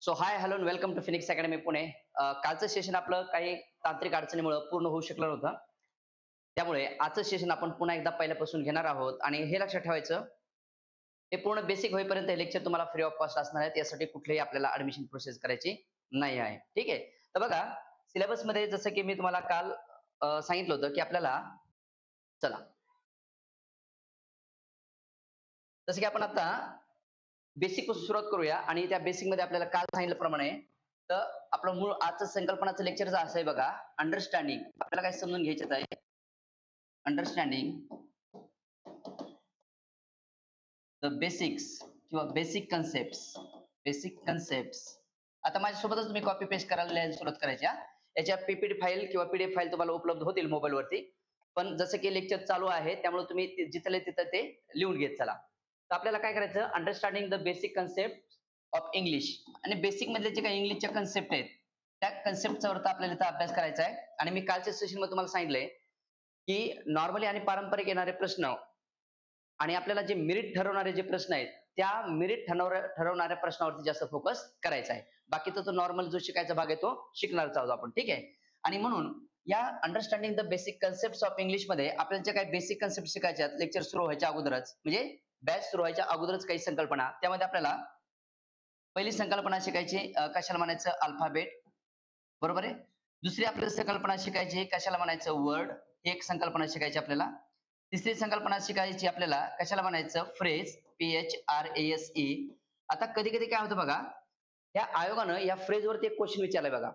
So hi hello welcome to Phoenix academy Pune. कालचं session आपलं काही तांत्रिक अडचणीमुळे पूर्ण होऊ शकलं नव्हतं. त्यामुळे आजचं सेशन आपण पुन्हा एकदा पहिल्यापासून घेणार आहोत आणि हे लक्षात ठेवायचं, हे पूर्ण बेसिक होईपर्यंत हे लेक्चर तुम्हाला फ्री ऑफ कॉस्ट असणार आहे. यासाठी कुठलेही आपल्याला ऍडमिशन प्रोसेस करायची नाही आहे. ठीक आहे. तर बघा, सिलेबस मध्ये जसं की मी तुम्हाला काल सांगितलं होतं की आपल्याला चला जसं की आपण आता बेसिक पासून सुरुवात करूया आणि त्या बेसिक मध्ये आपल्याला काल सांगितल्याप्रमाणे तर आपलं मूळ आजचं संकल्पनाचं लेक्चर असं आहे बघा, अंडरस्टँडिंग. आपल्याला काय समजून घ्यायचं आहे, अंडरस्टँडिंग द बेसिक्स किंवा बेसिक कन्सेप्ट. आता माझ्यासोबतच तुम्ही कॉपी पेस्ट करायला सुरुवात करायच्या. याच्या पीपीटी फाईल किंवा पीडीएफ फाईल तुम्हाला उपलब्ध होतील मोबाईल वरती. पण जसं की लेक्चर चालू आहे त्यामुळे तुम्ही जिथले तिथं ते लिहून घेत चला. तर आपल्याला काय करायचं, understanding the basic concept of English. आणि बेसिक मधले जे काही इंग्लिशच्या कन्सेप्ट आहेत त्या कन्सेप्टचा वरती आपल्याला इथं अभ्यास करायचा आहे. आणि मी कालच्या सेशन मध्ये तुम्हाला सांगितलंय की नॉर्मली आणि पारंपरिक येणारे प्रश्न आणि आपल्याला जे मेरिट ठरवणारे जे प्रश्न आहेत त्या मेरिट ठरवणाऱ्या प्रश्नावरती जास्त फोकस करायचा आहे. बाकीचा तो नॉर्मल जो शिकायचा भाग आहे तो शिकणारच आहोत आपण. ठीक आहे. आणि म्हणून या understanding the basic concept of English मध्ये आपल्याला जे काही बेसिक कन्सेप्ट शिकायच्या लेक्चर सुरू व्हायच्या अगोदरच, म्हणजे बॅच सुरू व्हायच्या अगोदरच काही संकल्पना, त्यामध्ये आपल्याला पहिली संकल्पना शिकायची कशाला म्हणायचं, अल्फाबेट. बरोबर आहे. दुसरी आपल्याला संकल्पना शिकायची कशाला म्हणायचं, वर्ड. एक संकल्पना शिकायची आपल्याला. तिसरी संकल्पना शिकायची आपल्याला कशाला म्हणायचं, फ्रेज. PHRASE. आता कधी कधी काय होतं बघा, या आयोगानं या फ्रेज वरती एक क्वेश्चन विचारलाय बघा,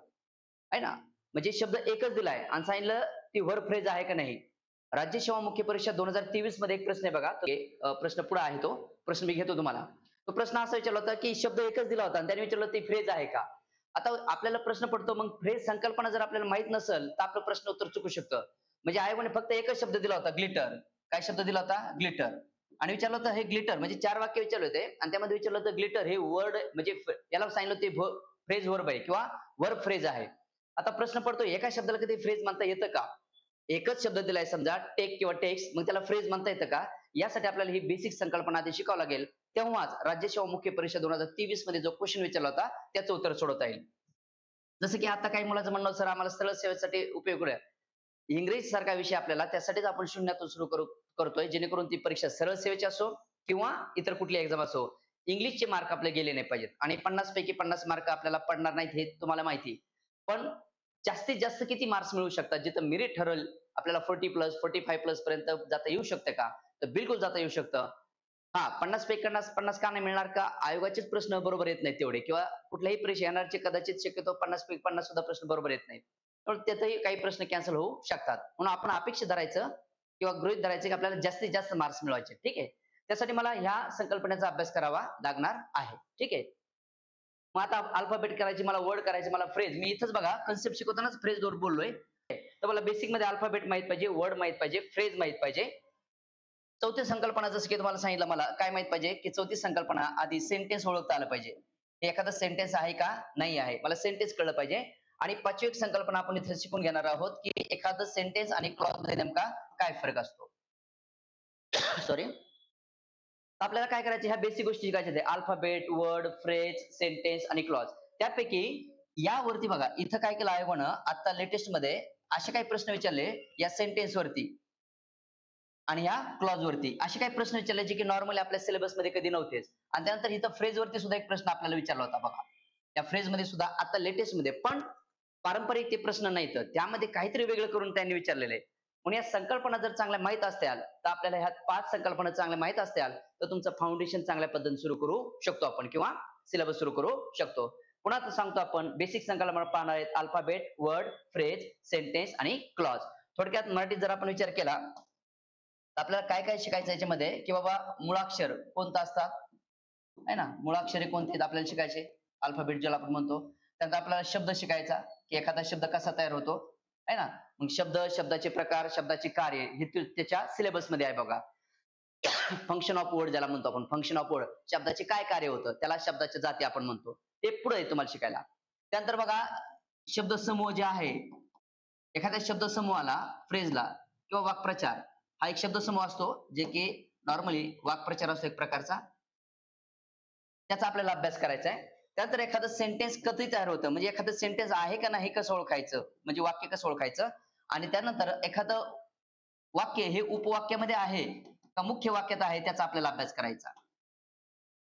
आहे ना. म्हणजे शब्द एकच दिलाय आणि सांगितलं ती वर फ्रेज आहे का नाही. राज्य सेवा मुख्य परीक्षा 2023 मध्ये एक प्रश्न आहे बघा, प्रश्न पुढे आहे, तो प्रश्न मी घेतो तुम्हाला. तो प्रश्न असा विचारला होता की शब्द एकच दिला होता आणि त्याने विचारलं ती फ्रेज आहे का. आता आपल्याला प्रश्न पडतो, मग फ्रेज संकल्पना जर आपल्याला माहित नसेल तर आपलं प्रश्न उत्तर चुकू शकतं. म्हणजे आयोगाने फक्त एकच शब्द दिला होता, ग्लिटर. काय शब्द दिला होता, ग्लिटर. आणि विचारलं होतं हे ग्लिटर, म्हणजे 4 वाक्य विचारले होते आणि त्यामध्ये विचारलं होतं ग्लिटर हे वर्ड, म्हणजे याला सांगितलं ते फ्रेज वर्ब आहे किंवा वर्ब फ्रेज आहे. आता प्रश्न पडतो, एका शब्दाला कधी फ्रेज म्हणता येतं का. एकच शब्द दिलाय समजा टेक किंवा टेक्स्ट, मग त्याला फ्रेज म्हणता येतं का. यासाठी आपल्याला ही बेसिक संकल्पना आधी शिकावं लागेल. तेव्हाच राज्य सेवा मुख्य परीक्षा 2023 मध्ये जो क्वेश्चन विचारला होता त्याचं उत्तर सोडवता येईल. जसं की आता काही मुलाचं म्हणणं, सर आम्हाला सरळ सेवेसाठी उपयोग आहे. इंग्रजी सारखा विषय आपल्याला त्यासाठीच आपण शून्यातून सुरू करतोय, जेणेकरून ती परीक्षा सरळ सेवेची असो किंवा इतर कुठली एक्झाम असो, इंग्लिशचे मार्क आपले गेले नाही पाहिजेत. आणि 50 पैकी 50 मार्क आपल्याला पडणार नाहीत हे तुम्हाला माहिती. पण जास्तीत जास्त किती मार्क्स मिळू शकतात, जिथं मेरिट ठरेल आपल्याला 40+, 45+ पर्यंत जाता येऊ शकते का, तर बिलकुल जाता येऊ शकतं. हा, 50 पैकी 50 का नाही मिळणार का, आयोगाचेच प्रश्न बरोबर येत नाहीत तेवढे, किंवा कुठल्याही परीक्षा येणारचे कदाचित शक्यतो 50 पैकी 50 सुद्धा प्रश्न बरोबर येत नाहीत. पण त्यातही काही प्रश्न कॅन्सल होऊ शकतात. म्हणून आपण अपेक्षा धरायचं किंवा गृहीत धरायचं की आपल्याला जास्तीत जास्त मार्क्स मिळवायचे. ठीक आहे. त्यासाठी मला ह्या संकल्पनेचा अभ्यास करावा लागणार आहे. ठीक आहे. मग आता अल्फाबेट करायची, मला वर्ड करायचे, मला फ्रेज. मी इथंच बघा कन्सेप्ट शिकवतानाच फ्रेज वर बोललोय. तर मला बेसिक मध्ये अल्फाबेट माहित पाहिजे, वर्ड माहित पाहिजे, फ्रेज माहित पाहिजे. चौथी संकल्पना जसं की तुम्हाला सांगितलं, मला काय माहित पाहिजे की चौथी संकल्पना आधी सेंटेन्स ओळखता आलं पाहिजे. एखादं सेंटेन्स आहे का नाही आहे, मला सेंटेन्स कळलं पाहिजे. आणि पाचवी एक संकल्पना आपण इथे शिकून घेणार आहोत की एखादं सेंटेन्स आणि क्लॉज मध्ये नेमका काय फरक असतो. सॉरी. आपल्याला काय करायचे, ह्या बेसिक गोष्टी शिकायच्या, अल्फाबेट, वर्ड, फ्रेज, सेंटेन्स आणि क्लॉज. त्यापैकी यावरती बघा, इथं काय केलं आयोगानं आता लेटेस्ट मध्ये असे काही प्रश्न विचारले या सेंटेन्स वरती आणि या क्लॉज वरती. असे काही प्रश्न विचारले जे की नॉर्मली आपल्या सिलेबस मध्ये कधी नव्हतेच. आणि त्यानंतर इथं फ्रेज वरती सुद्धा एक प्रश्न आपल्याला विचारला होता बघा. त्या फ्रेज मध्ये सुद्धा आता लेटेस्ट मध्ये, पण पारंपरिक ते प्रश्न नाहीत, त्यामध्ये काहीतरी वेगळं करून त्यांनी विचारलेले. म्हणून या संकल्पना जर चांगल्या माहित असत्याल तर आपल्याला ह्या 5 संकल्पना चांगल्या माहित असत्याल तर तुमचं फाउंडेशन चांगल्या पद्धतीने सुरू करू शकतो आपण किंवा सिलेबस सुरू करू शकतो. पुन्हा सांगतो, आपण बेसिक संकल्पना पाहणार आहेत, अल्फाबेट, वर्ड, फ्रेज, सेंटेन्स आणि क्लॉज. थोडक्यात मराठीत जर आपण विचार केला तर आपल्याला काय काय शिकायचं याच्यामध्ये, की बाबा मुळाक्षर कोणतं असतात, आहे ना. मुळाक्षरे कोणते आहेत आपल्याला शिकायचे, अल्फाबेट ज्याला आपण म्हणतो. त्यानंतर आपल्याला शब्द शिकायचा की एखादा शब्द कसा तयार होतो, आहे ना. मग शब्द, शब्दाचे प्रकार, शब्दाचे कार्य हे त्याच्या सिलेबस मध्ये आहे बघा. फंक्शन ऑफ वर्ड ज्याला म्हणतो आपण, फंक्शन ऑफ वर्ड, शब्दाचे काय कार्य होतं त्याला शब्दाच्या जाती आपण म्हणतो, ते पुढे आहे तुम्हाला शिकायला. त्यानंतर बघा, शब्द समूह जे आहे, एखाद्या शब्द समूहाला, फ्रेजला किंवा वाक्प्रचार हा एक शब्द समूह असतो, जे की नॉर्मली वाक्प्रचार असतो एक प्रकारचा, त्याचा आपल्याला अभ्यास करायचा आहे. त्यानंतर एखादं सेंटेन्स कधी तयार होतं म्हणजे एखादं सेंटेन्स आहे का नाही कसं ओळखायचं म्हणजे वाक्य कसं ओळखायचं आणि त्यानंतर एखादं वाक्य हे उपवाक्यामध्ये आहे का मुख्य वाक्यात आहे त्याचा आपल्याला अभ्यास करायचा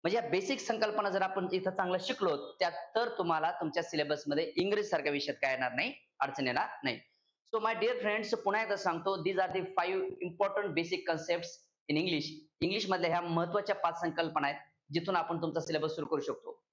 म्हणजे या बेसिक संकल्पना जर आपण इथं चांगलं शिकलो त्यात तर तुम्हाला तुमच्या सिलेबस मध्ये इंग्रजी सारख्या विषयात काय येणार नाही अडचण येणार नाही सो माय डिअर फ्रेंड्स पुन्हा एकदा सांगतो these are the 5 important basic concept in English मधल्या ह्या महत्वाच्या 5 संकल्पना आहेत जिथून आपण तुमचा सिलेबस सुरू करू शकतो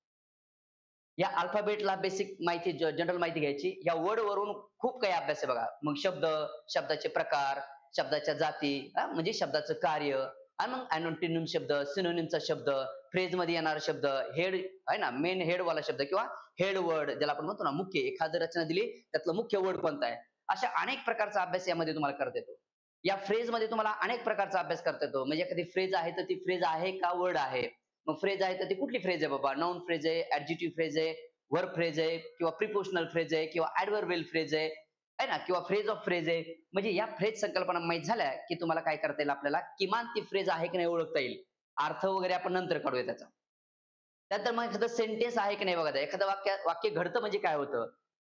या अल्फाबेटला बेसिक माहिती जनरल माहिती घ्यायची या वर्ड वरून खूप काही अभ्यास आहे बघा मग शब्द शब्दाचे प्रकार शब्दाच्या जाती म्हणजे शब्दाचं कार्य आणि मग अॅनोनिम शब्द सिनोनिमचा शब्द फ्रेज मध्ये येणारा शब्द हेड आहे ना मेन हेड वाला शब्द किंवा हेड वर्ड ज्याला आपण म्हणतो ना मुख्य एखादी रचना दिली त्यातलं मुख्य वर्ड कोणता आहे अशा अनेक प्रकारचा अभ्यास यामध्ये तुम्हाला करता येतो या फ्रेज मध्ये तुम्हाला अनेक प्रकारचा अभ्यास करता येतो म्हणजे एखादी फ्रेज आहे तर ती फ्रेज आहे का वर्ड आहे मग फ्रेज आहे तर ती कुठली फ्रेज आहे बाबा नाउन फ्रेज आहे ऍडजेक्टिव्ह फ्रेज आहे वर्ब फ्रेज आहे किंवा प्रिपोजिशनल फ्रेज आहे किंवा ऍडव्हर्बियल फ्रेज आहे ना किंवा फ्रेज ऑफ फ्रेज आहे म्हणजे या फ्रेज संकल्पना माहित झाल्या की तुम्हाला काय करता येईल आपल्याला किमान ती फ्रेज आहे की नाही ओळखता येईल अर्थ वगैरे आपण नंतर काढूया त्याचा त्यानंतर मग एखादं सेंटेन्स आहे की नाही बघा एखादं वाक्य घडतं म्हणजे काय होतं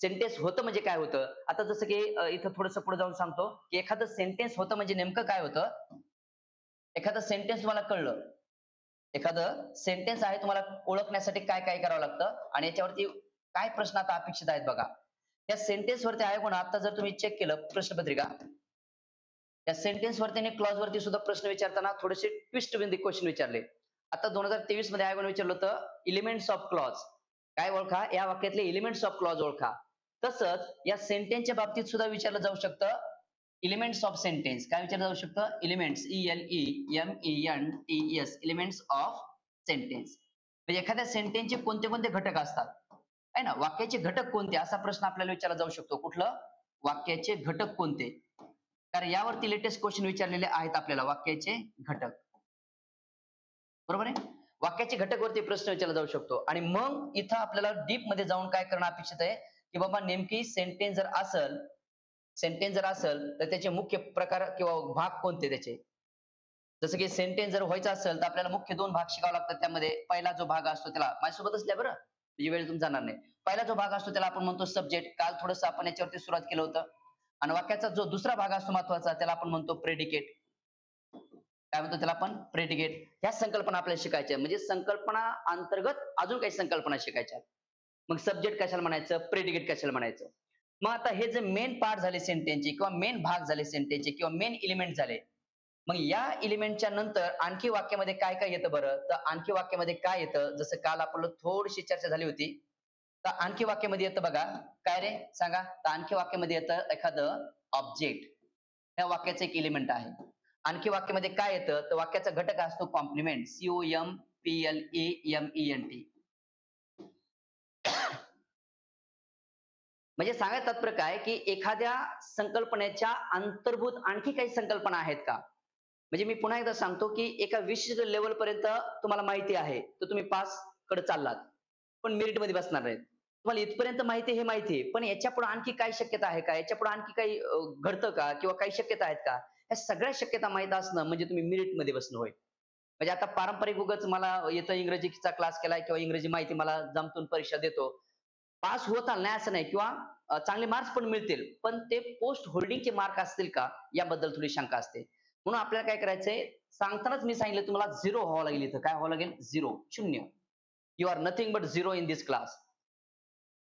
सेंटेन्स होतं म्हणजे काय होतं आता जसं की इथं थोडंसं पुढे जाऊन सांगतो की एखादं सेंटेन्स होतं म्हणजे नेमकं काय होतं एखादं सेंटेन्स तुम्हाला कळलं एखादं सेंटेन्स आहे तुम्हाला ओळखण्यासाठी काय काय करावं लागतं आणि याच्यावरती काय प्रश्न आता अपेक्षित आहेत बघा त्या सेंटेन्स वरती आहे कोण आता जर तुम्ही चेक केलं प्रश्नपत्रिका त्या सेंटेन्स वरती क्लॉज वरती सुद्धा प्रश्न विचारताना थोडेसे ट्विस्ट विन क्वेश्चन विचारले आता 2023 मध्ये आयोगाने विचारलं होतं एलिमेंट्स ऑफ क्लॉज काय ओळखा या वाक्यातले एलिमेंट्स ऑफ क्लॉज ओळखा तसंच या सेंटेन्सच्या बाबतीत सुद्धा विचारलं जाऊ शकतं एलिमेंट्स ऑफ सेंटेन्स काय विचारलं जाऊ शकतं elements ELEMENTS elements of sentence म्हणजे एखाद्या सेंटेन्सचे कोणते कोणते घटक असतात आहे ना वाक्याचे घटक कोणते असा प्रश्न आपल्याला विचारला जाऊ शकतो कुठलं वाक्याचे घटक कोणते कारण यावरती लेटेस्ट क्वेश्चन विचारलेले आहेत आपल्याला वाक्याचे घटक बरोबर आहे वाक्याचे घटक वरती प्रश्न विचारला जाऊ शकतो आणि मग इथं आपल्याला डीप मध्ये जाऊन काय करणं अपेक्षित आहे की बाबा नेमकी सेंटेन्स जर असेल तर त्याचे मुख्य प्रकार किंवा भाग कोणते त्याचे जसं की सेंटेन्स जर व्हायचं असेल तर आपल्याला मुख्य 2 भाग शिकावे लागतात त्यामध्ये पहिला जो भाग असतो त्याला माझ्यासोबत असल्या बरं म्हणजे वेळ तुम जाणार नाही पहिला जो भाग असतो त्याला आपण म्हणतो सब्जेक्ट काल थोडंसं आपण याच्यावरती सुरुवात केलं होतं आणि वाक्याचा जो दुसरा भाग असतो महत्वाचा त्याला आपण म्हणतो प्रेडिकेट काय म्हणतो त्याला आपण प्रेडिकेट ह्या संकल्पना आपल्याला शिकायच्या म्हणजे संकल्पना अंतर्गत अजून काही संकल्पना शिकायच्या मग सब्जेक्ट कशाला म्हणायचं प्रेडिकेट कशाला म्हणायचं मग आता हे जे मेन पार्ट झाले सेंटेन्सचे किंवा मेन भाग झाले सेंटेन्सचे किंवा मेन एलिमेंट झाले मग या एलिमेंटच्या नंतर आणखी वाक्यामध्ये काय काय येतं बरं तर आणखी वाक्यामध्ये काय येतं जसं काल आपण थोडीशी चर्चा झाली होती तर आणखी वाक्यामध्ये येतं बघा काय रे सांगा तर आणखी वाक्यामध्ये येतं एखादं ऑब्जेक्ट त्या वाक्याचं एक एलिमेंट आहे आणखी वाक्यामध्ये काय येतं तर वाक्याचा घटक असतो कॉम्प्लिमेंट COMPLEMENT म्हणजे सांगायचं तात्पर्य काय की एखाद्या संकल्पनेच्या अंतर्भूत आणखी काही संकल्पना आहेत का म्हणजे मी पुन्हा एकदा सांगतो की एका विशिष्ट लेवल पर्यंत तुम्हाला माहिती आहे तर तुम्ही पास कडे चाललात पण मेरिट मध्ये बसणार नाहीत तुम्हाला इथपर्यंत माहिती हे माहिती आहे पण याच्या पुढे आणखी काही शक्यता आहे का याच्या पुढे आणखी काही घडतं का किंवा काही शक्यता आहेत का या सगळ्या शक्यता माहित असणं म्हणजे तुम्ही मेरिट मध्ये बसणं होय म्हणजे आता पारंपरिक उगाच मला येतं इंग्रजीचा क्लास केलाय किंवा इंग्रजी माहिती मला जमतून परीक्षा देतो पास होत नाही असं नाही किंवा चांगले मार्क्स पण मिळतील पण ते पोस्ट होल्डिंगचे मार्क असतील का याबद्दल थोडी शंका असते म्हणून आपल्याला काय करायचंय सांगतानाच मी सांगितलं तुम्हाला 0 व्हावं लागेल इथं काय व्हावं लागेल 0 शून्य you are nothing but 0 in this class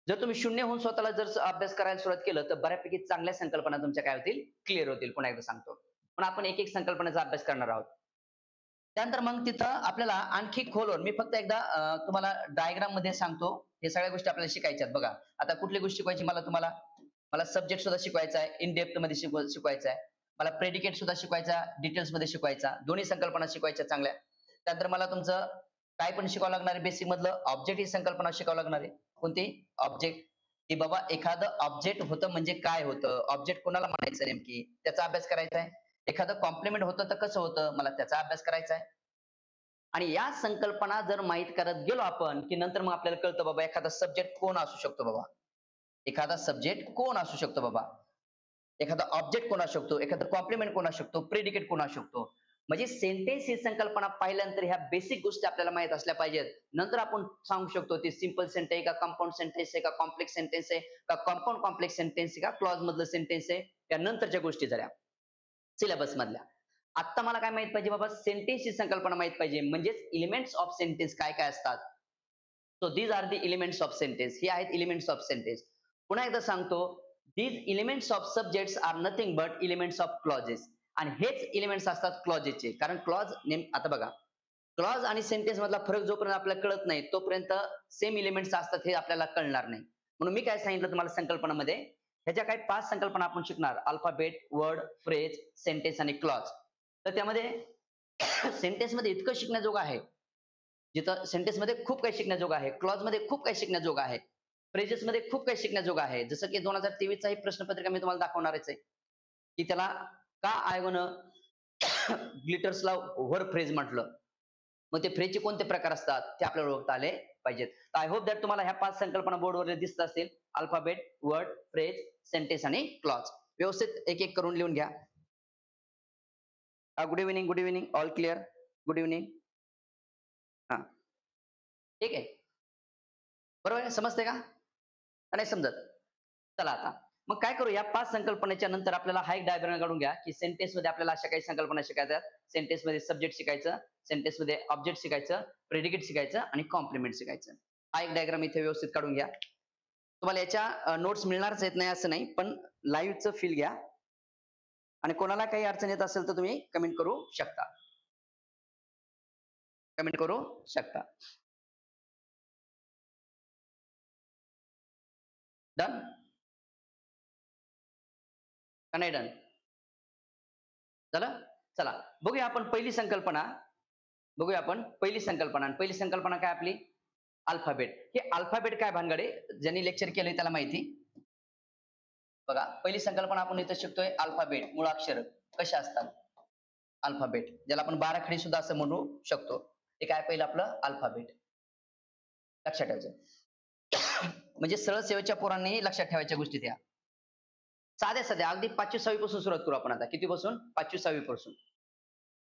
जर तुम्ही शून्य होऊन स्वतःला जर अभ्यास करायला सुरुवात केलं तर बऱ्यापैकी चांगल्या संकल्पना तुमच्या काय होतील क्लिअर होतील पुन्हा एकदा सांगतो पण आपण एक एक संकल्पनेचा अभ्यास करणार आहोत त्यानंतर मग तिथं आपल्याला आणखी खोलवर मी फक्त एकदा तुम्हाला डायग्राम मध्ये सांगतो हे सगळ्या गोष्टी आपल्याला शिकायच्या आहेत बघा आता कुठली गोष्ट शिकवायची मला सब्जेक्ट सुद्धा शिकवायचा आहे इन डेप्थ मध्ये शिकवायचा आहे मला प्रेडिकेट सुद्धा शिकवायचा डिटेल्स मध्ये शिकवायचा दोन्ही संकल्पना शिकवायच्या चांगल्या त्यानंतर मला तुमचं काय पण शिकावं लागणार आहे बेसिक मधलं ऑब्जेक्ट ही संकल्पना शिकावं लागणार आहे कोणती ऑब्जेक्ट की बाबा एखादं ऑब्जेक्ट होतं म्हणजे काय होतं ऑब्जेक्ट कोणाला म्हणायचं नेमकी त्याचा अभ्यास करायचा आहे एखादं कॉम्प्लिमेंट होतं तर कसं होतं मला त्याचा अभ्यास करायचा आहे आणि या संकल्पना जर माहित करत गेलो आपण की नंतर मग आपल्याला कळतं बाबा एखादा सब्जेक्ट कोण असू शकतो बाबा एखादा सब्जेक्ट कोण असू शकतो बाबा एखादा ऑब्जेक्ट कोण असू शकतो एखादा कॉम्प्लिमेंट कोण असू शकतो प्रेडिकेट कोण असू शकतो म्हणजे सेंटेन्स ही संकल्पना पाहिल्यानंतर ह्या बेसिक गोष्टी आपल्याला माहित असल्या पाहिजेत. नंतर आपण सांगू शकतो ते सिंपल सेंटेन्स आहे का कंपाऊंड सेंटेन्स आहे का कॉम्प्लेक्स सेंटेन्स आहे का कंपाऊंड कॉम्प्लेक्स सेंटेन्स आहे का क्लॉज मधलं सेंटेन्स आहे, त्या नंतरच्या गोष्टी झाल्या सिलेबस मधल्या. आता मला काय माहित पाहिजे बाबा, सेंटेन्सची संकल्पना माहित पाहिजे, म्हणजेच एलिमेंट्स ऑफ सेंटेन्स काय काय असतात. So these are the elements of sentence. हे आहेत एलिमेंट्स ऑफ सेंटेन्स. पुन्हा एकदा सांगतो, these elements of subjects are nothing but elements of clauses. आणि हेच एलिमेंट्स असतात क्लॉजेसचे. कारण क्लॉज आता बघा, क्लॉज आणि सेंटेन्स मधला फरक जोपर्यंत आपल्याला कळत नाही तोपर्यंत सेम एलिमेंट्स असतात हे आपल्याला कळणार नाही. म्हणून मी काय सांगितलं तुम्हाला संकल्पनामध्ये, ह्याच्या काही 5 संकल्पना आपण शिकणार: अल्फाबेट, वर्ड, फ्रेज, सेंटेन्स आणि क्लॉज. तर त्यामध्ये सेंटेन्स मध्ये इतकं शिकण्याजोगं आहे, जिथं सेंटेन्स मध्ये खूप काही शिकण्याजोगं आहे, क्लॉज मध्ये खूप काही शिकण्याजोगं आहे, फ्रेजेस मध्ये खूप काही शिकण्याजोगं आहे. जसं की 2023 चा ही प्रश्नपत्रिका मी तुम्हाला दाखवणारच आहे की त्याला का आयोगानं ग्लिटर्सला वर फ्रेज म्हटलं. मग ते फ्रेजचे कोणते प्रकार असतात ते आपल्याला ओळखता आले पाहिजेत. आय होप दॅट तुम्हाला ह्या 5 संकल्पना बोर्डवर दिसत असतील: अल्फाबेट, वर्ड, फ्रेज, सेंटेन्स आणि क्लॉज. व्यवस्थित एक एक करून लिहून घ्या. Good evening, good evening, all clear, good evening. हा, ठीक आहे, बरोबर आहे, समजते का नाही समजत? चला आता मग काय करू, या 5 संकल्पनेच्या नंतर आपल्याला हा एक डायग्राम काढून घ्या की सेंटेन्स मध्ये आपल्याला अशा काही संकल्पना शिकायच्या. सेंटेन्स मध्ये सब्जेक्ट शिकायचं, सेंटेन्स मध्ये ऑब्जेक्ट शिकायचं, प्रेडिकेट शिकायचं आणि कॉम्प्लिमेंट शिकायचं. हा एक डायग्राम इथे व्यवस्थित काढून घ्या. तुम्हाला याच्या नोट्स मिळणारच आहेत नाही असं नाही, पण लाईव्हचं फील घ्या. आणि कोणाला काही अडचण येत असेल तर तुम्ही कमेंट करू शकता, कमेंट करू शकता. डन का नाही डन? झालं. चला बघूया आपण पहिली संकल्पना. बघूया आपण पहिली संकल्पना. आणि पहिली संकल्पना काय आपली? अल्फाबेट. हे अल्फाबेट काय भानगडे, ज्यांनी लेक्चर केलंय त्याला माहिती. बघा पहिली संकल्पना आपण इथं शिकतोय, अल्फाबेट, मुळाक्षर कशा असतात. अल्फाबेट ज्याला आपण बाराखडी सुद्धा असं म्हणू शकतो. ते काय पहिलं आपलं अल्फाबेट. लक्षात ठेवायचं. म्हणजे सरळ सेवेच्या पोरांनी लक्षात ठेवायच्या गोष्टी त्या. साध्या साध्या अगदी 5वी 6वी पासून सुरुवात करू आपण आता. किती पासून? 5वी 6वी पासून.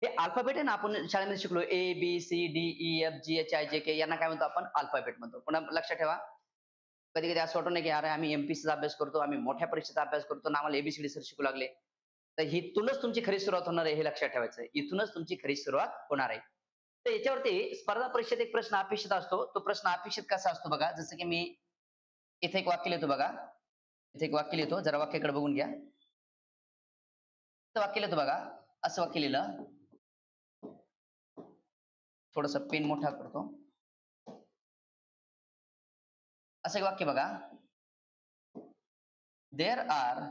हे अल्फाबेट आहे ना, आपण शाळेमध्ये शिकलो A B C D E F G H I J K, यांना काय म्हणतो आपण? अल्फाबेट म्हणतो. पुन्हा लक्षात ठेवा, कधी कधी असं वाटत नाही की अरे आम्ही एमपीसीचा अभ्यास करतो, आम्ही मोठ्या परीक्षेचा अभ्यास करतो आणि आम्हाला एबीसीडी सर शिकू लागले. तर इथूनच तुमची खरी सुरुवात होणार आहे, हे लक्षात ठेवायचं. इथूनच तुमची खरी सुरुवात होणार आहे. तर याच्यावरती स्पर्धा परीक्षेत एक प्रश्न अपेक्षित असतो. तो प्रश्न अपेक्षित कसा असतो बघा. जसं की मी इथे एक वाक्य लिहितो बघा, इथे एक वाक्य लिहितो, जरा वाक्याकडे बघून घ्या. वाक्य लिहितो बघा, असं वाक्य लिहिलं, थोडस पेन मोठा करतो. असं एक वाक्य बघा, there are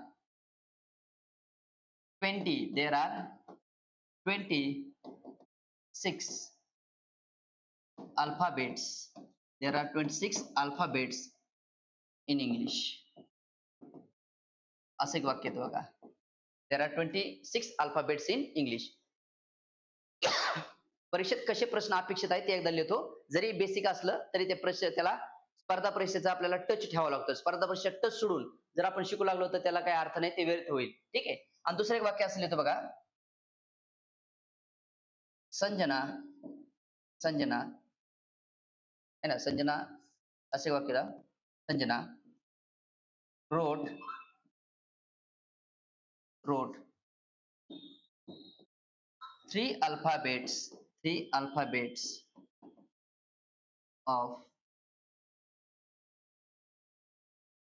26 alphabets. There are 26 alphabets in English. असं एक वाक्य येतं बघा, there are 26 alphabets in English. परीक्षेत कसे प्रश्न अपेक्षित आहेत ते एकदा लिहितो. जरी बेसिक असलं तरी ते प्रश्न त्याला स्पर्धा परीक्षेचा आपल्याला टच ठेवावा लागतो. स्पर्धा परीक्षेत टच सोडून जर आपण शिकू लागलो तर त्याला काही अर्थ नाही, ते व्यर्थ होईल. ठीक आहे. आणि दुसरं एक वाक्य असं लिहितो बघा, संजना, संजना है ना, संजना असे वाक्य दा, Sanjana wrote 3 alphabets of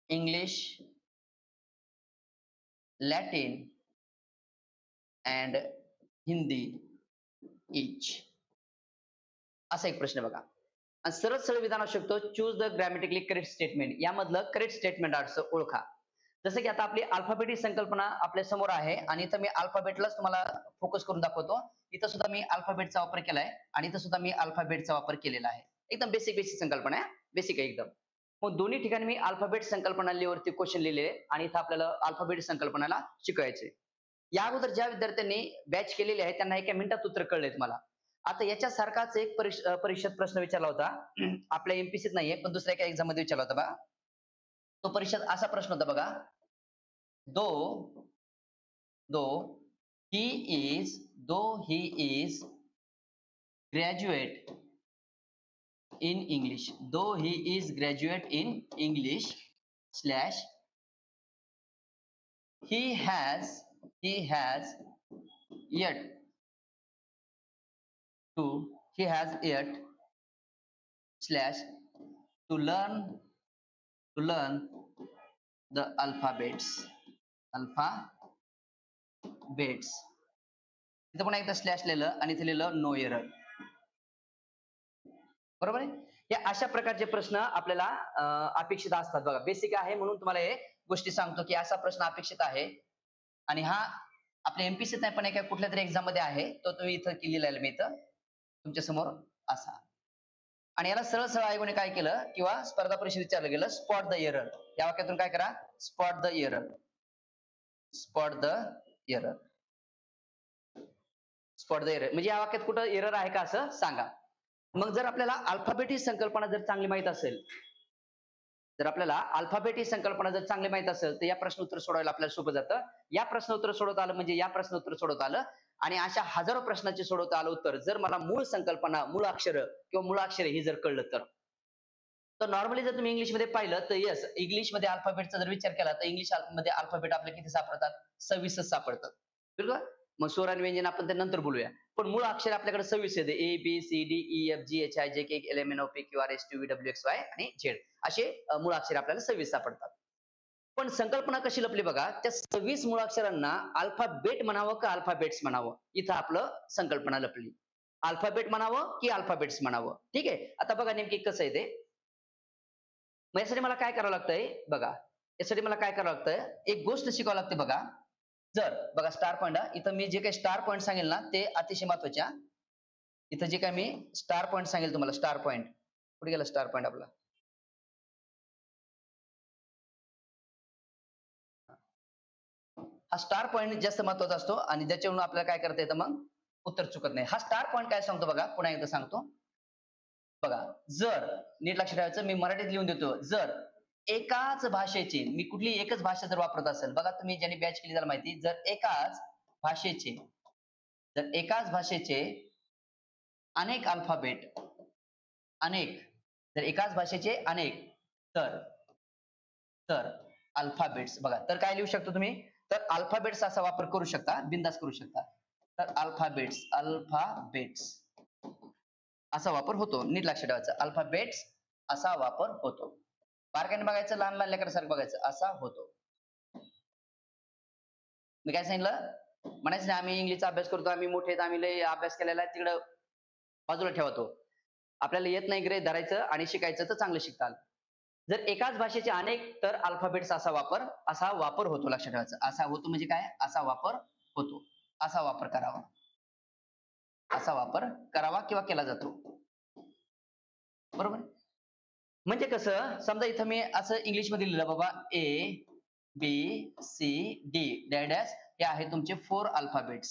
English, Latin and Hindi each. असा एक प्रश्न बघा. आणि सरळ सरळ विधान असू शकतो, choose the grammatically correct statement. यामधलं करेक्ट स्टेटमेंट ओळखा. जसं की आता आपली अल्फाबेटिक संकल्पना आपल्या समोर आहे आणि इथं मी अल्फाबेटलाच तुम्हाला फोकस करून दाखवतो. इथं सुद्धा मी अल्फाबेटचा वापर केलाय आणि इथं सुद्धा मी अल्फाबेटचा वापर केलेला आहे. एकदम बेसिक बेसिक संकल्पना आहे, बेसिक आहे एकदम. मग दोन्ही ठिकाणी मी अल्फाबेट संकल्पनावरती क्वेश्चन लिहिलेले आणि इथं आपल्याला अल्फाबेट संकल्पनाला शिकवायचे. या अगोदर ज्या विद्यार्थ्यांनी बॅच केलेली आहे त्यांना एका मिनिटात उत्तर कळलंय तुम्हाला. आता याच्यासारखाच एक परीक्षेत प्रश्न विचारला होता, आपल्या एमपीसीत नाहीये पण दुसऱ्या एका एक्झाम मध्ये विचारला होता बघा. तो परीक्षेत असा प्रश्न होता बघा, दो though he is graduate in English, though he is graduate in English slash he has yet he has yet slash to learn the alphabets इथं पुन्हा एकदा स्लॅश लिहिलं आणि इथे लिहिलं नो एरर. बरोबर आहे. हे अशा प्रकारचे प्रश्न आपल्याला अपेक्षित असतात बघा. बेसिक आहे म्हणून तुम्हाला हे गोष्टी सांगतो की असा प्रश्न अपेक्षित आहे आणि हा आपल्या एमपीसी नाही पण एका कुठल्या तरी एक्झाम मध्ये आहे तो तुम्ही इथं लिहिलेला आहे मी इथं तुमच्या समोर असा. आणि याला सरळ सरळ आयोगाने काय केलं किंवा स्पर्धा परीक्षेत विचारलं गेलं स्पॉट द एरर. या वाक्यातून काय करा स्पॉट द एरर म्हणजे या वाक्यात कुठं एरर आहे का असं सांगा. मग जर आपल्याला अल्फाबेट ही संकल्पना जर चांगली माहित असेल तर या प्रश्न उत्तर सोडवायला आपल्याला सोपं जातं. या प्रश्न उत्तर सोडवता आलं म्हणजे या प्रश्न उत्तर सोडवता आलं आणि अशा हजारो प्रश्नाचे सोडवता आलं उत्तर जर मला मूळ संकल्पना मूळ अक्षर किंवा मूळाक्षरे ही जर कळलं तर नॉर्मली जर तुम्ही इंग्लिश मध्ये पाहिलं तर येस इंग्लिश मध्ये अल्फाबेटचा जर विचार केला तर इंग्लिश मध्ये अल्फाबेट आपले किती सापडतात 26 सापडतात. बरोबर. मग स्वर आणि व्यंजन आपण ते नंतर बोलूया पण मूळ अक्षर आपल्याकडे 26 आहेत. A B C D E F G H I J K L M N O P Q R S T V W X Y आणि झेड असे मूळ अक्षर आपल्याला 26 सापडतात. पण संकल्पना कशी लपली बघा त्या 26 मूळाक्षरांना अल्फाबेट म्हणावं का अल्फाबेट्स म्हणावं इथं आपलं संकल्पना लपली. अल्फाबेट म्हणावं की अल्फाबेट्स म्हणावं. ठीक आहे. आता बघा नेमकी कसं आहे ते. मग यासाठी मला काय करावं लागतंय बघा एक गोष्ट शिकावं लागते बघा. जर बघा स्टार पॉइंट इथं मी जे काही स्टार पॉइंट सांगेल ना ते अतिशय महत्वाच्या इथं जे काय मी स्टार पॉइंट सांगेल तुम्हाला स्टार पॉइंट कुठे गेला स्टार पॉइंट आपला हा स्टार पॉइंट जास्त महत्वाचा असतो आणि ज्याच्यावरून आपल्याला काय करता येतं मग उत्तर चुकत नाही. हा स्टार पॉइंट काय सांगतो बघा पुन्हा एकदा सांगतो बघा. जर नीट लक्ष ठेवायचं मी मराठीत लिहून देतो जर एकाच भाषेचे मी कुठली एकच भाषा जर वापरत असेल बघा तुम्ही ज्यांनी बॅच केली त्याला माहिती जर एकाच भाषेचे अनेक अल्फाबेट तर अल्फाबेट्स बघा तर काय लिहू शकता तुम्ही तर अल्फाबेट्स असा वापर करू शकता बिंदास करू शकता. तर अल्फाबेट्स असा वापर होतो. नीट लक्ष ठेवायचं अल्फाबेट्स असा वापर होतो. बारकाईने बघायचं लहान लहान लेकरांसारखं बघायचं असा होतो. मी काय सांगितलं म्हणायचं नाही आम्ही इंग्लिशचा अभ्यास करतो आम्ही मोठे आम्ही लय अभ्यास केलेला आहे तिकडं बाजूला ठेवतो. आपल्याला येत नाही ग्रे धरायचं आणि शिकायचं तर चांगलं शिकताल. जर एकाच भाषेचे अनेक तर अल्फाबेट्स असा वापर होतो. लक्षात ठेवायचं असा होतो म्हणजे काय असा वापर होतो. असा वापर करावा किंवा केला जातो. बरोबर. म्हणजे कसं समजा इथं मी असं इंग्लिश मध्ये लिहिलं बाबा A B C D dash हे आहे तुमचे 4 अल्फाबेट्स.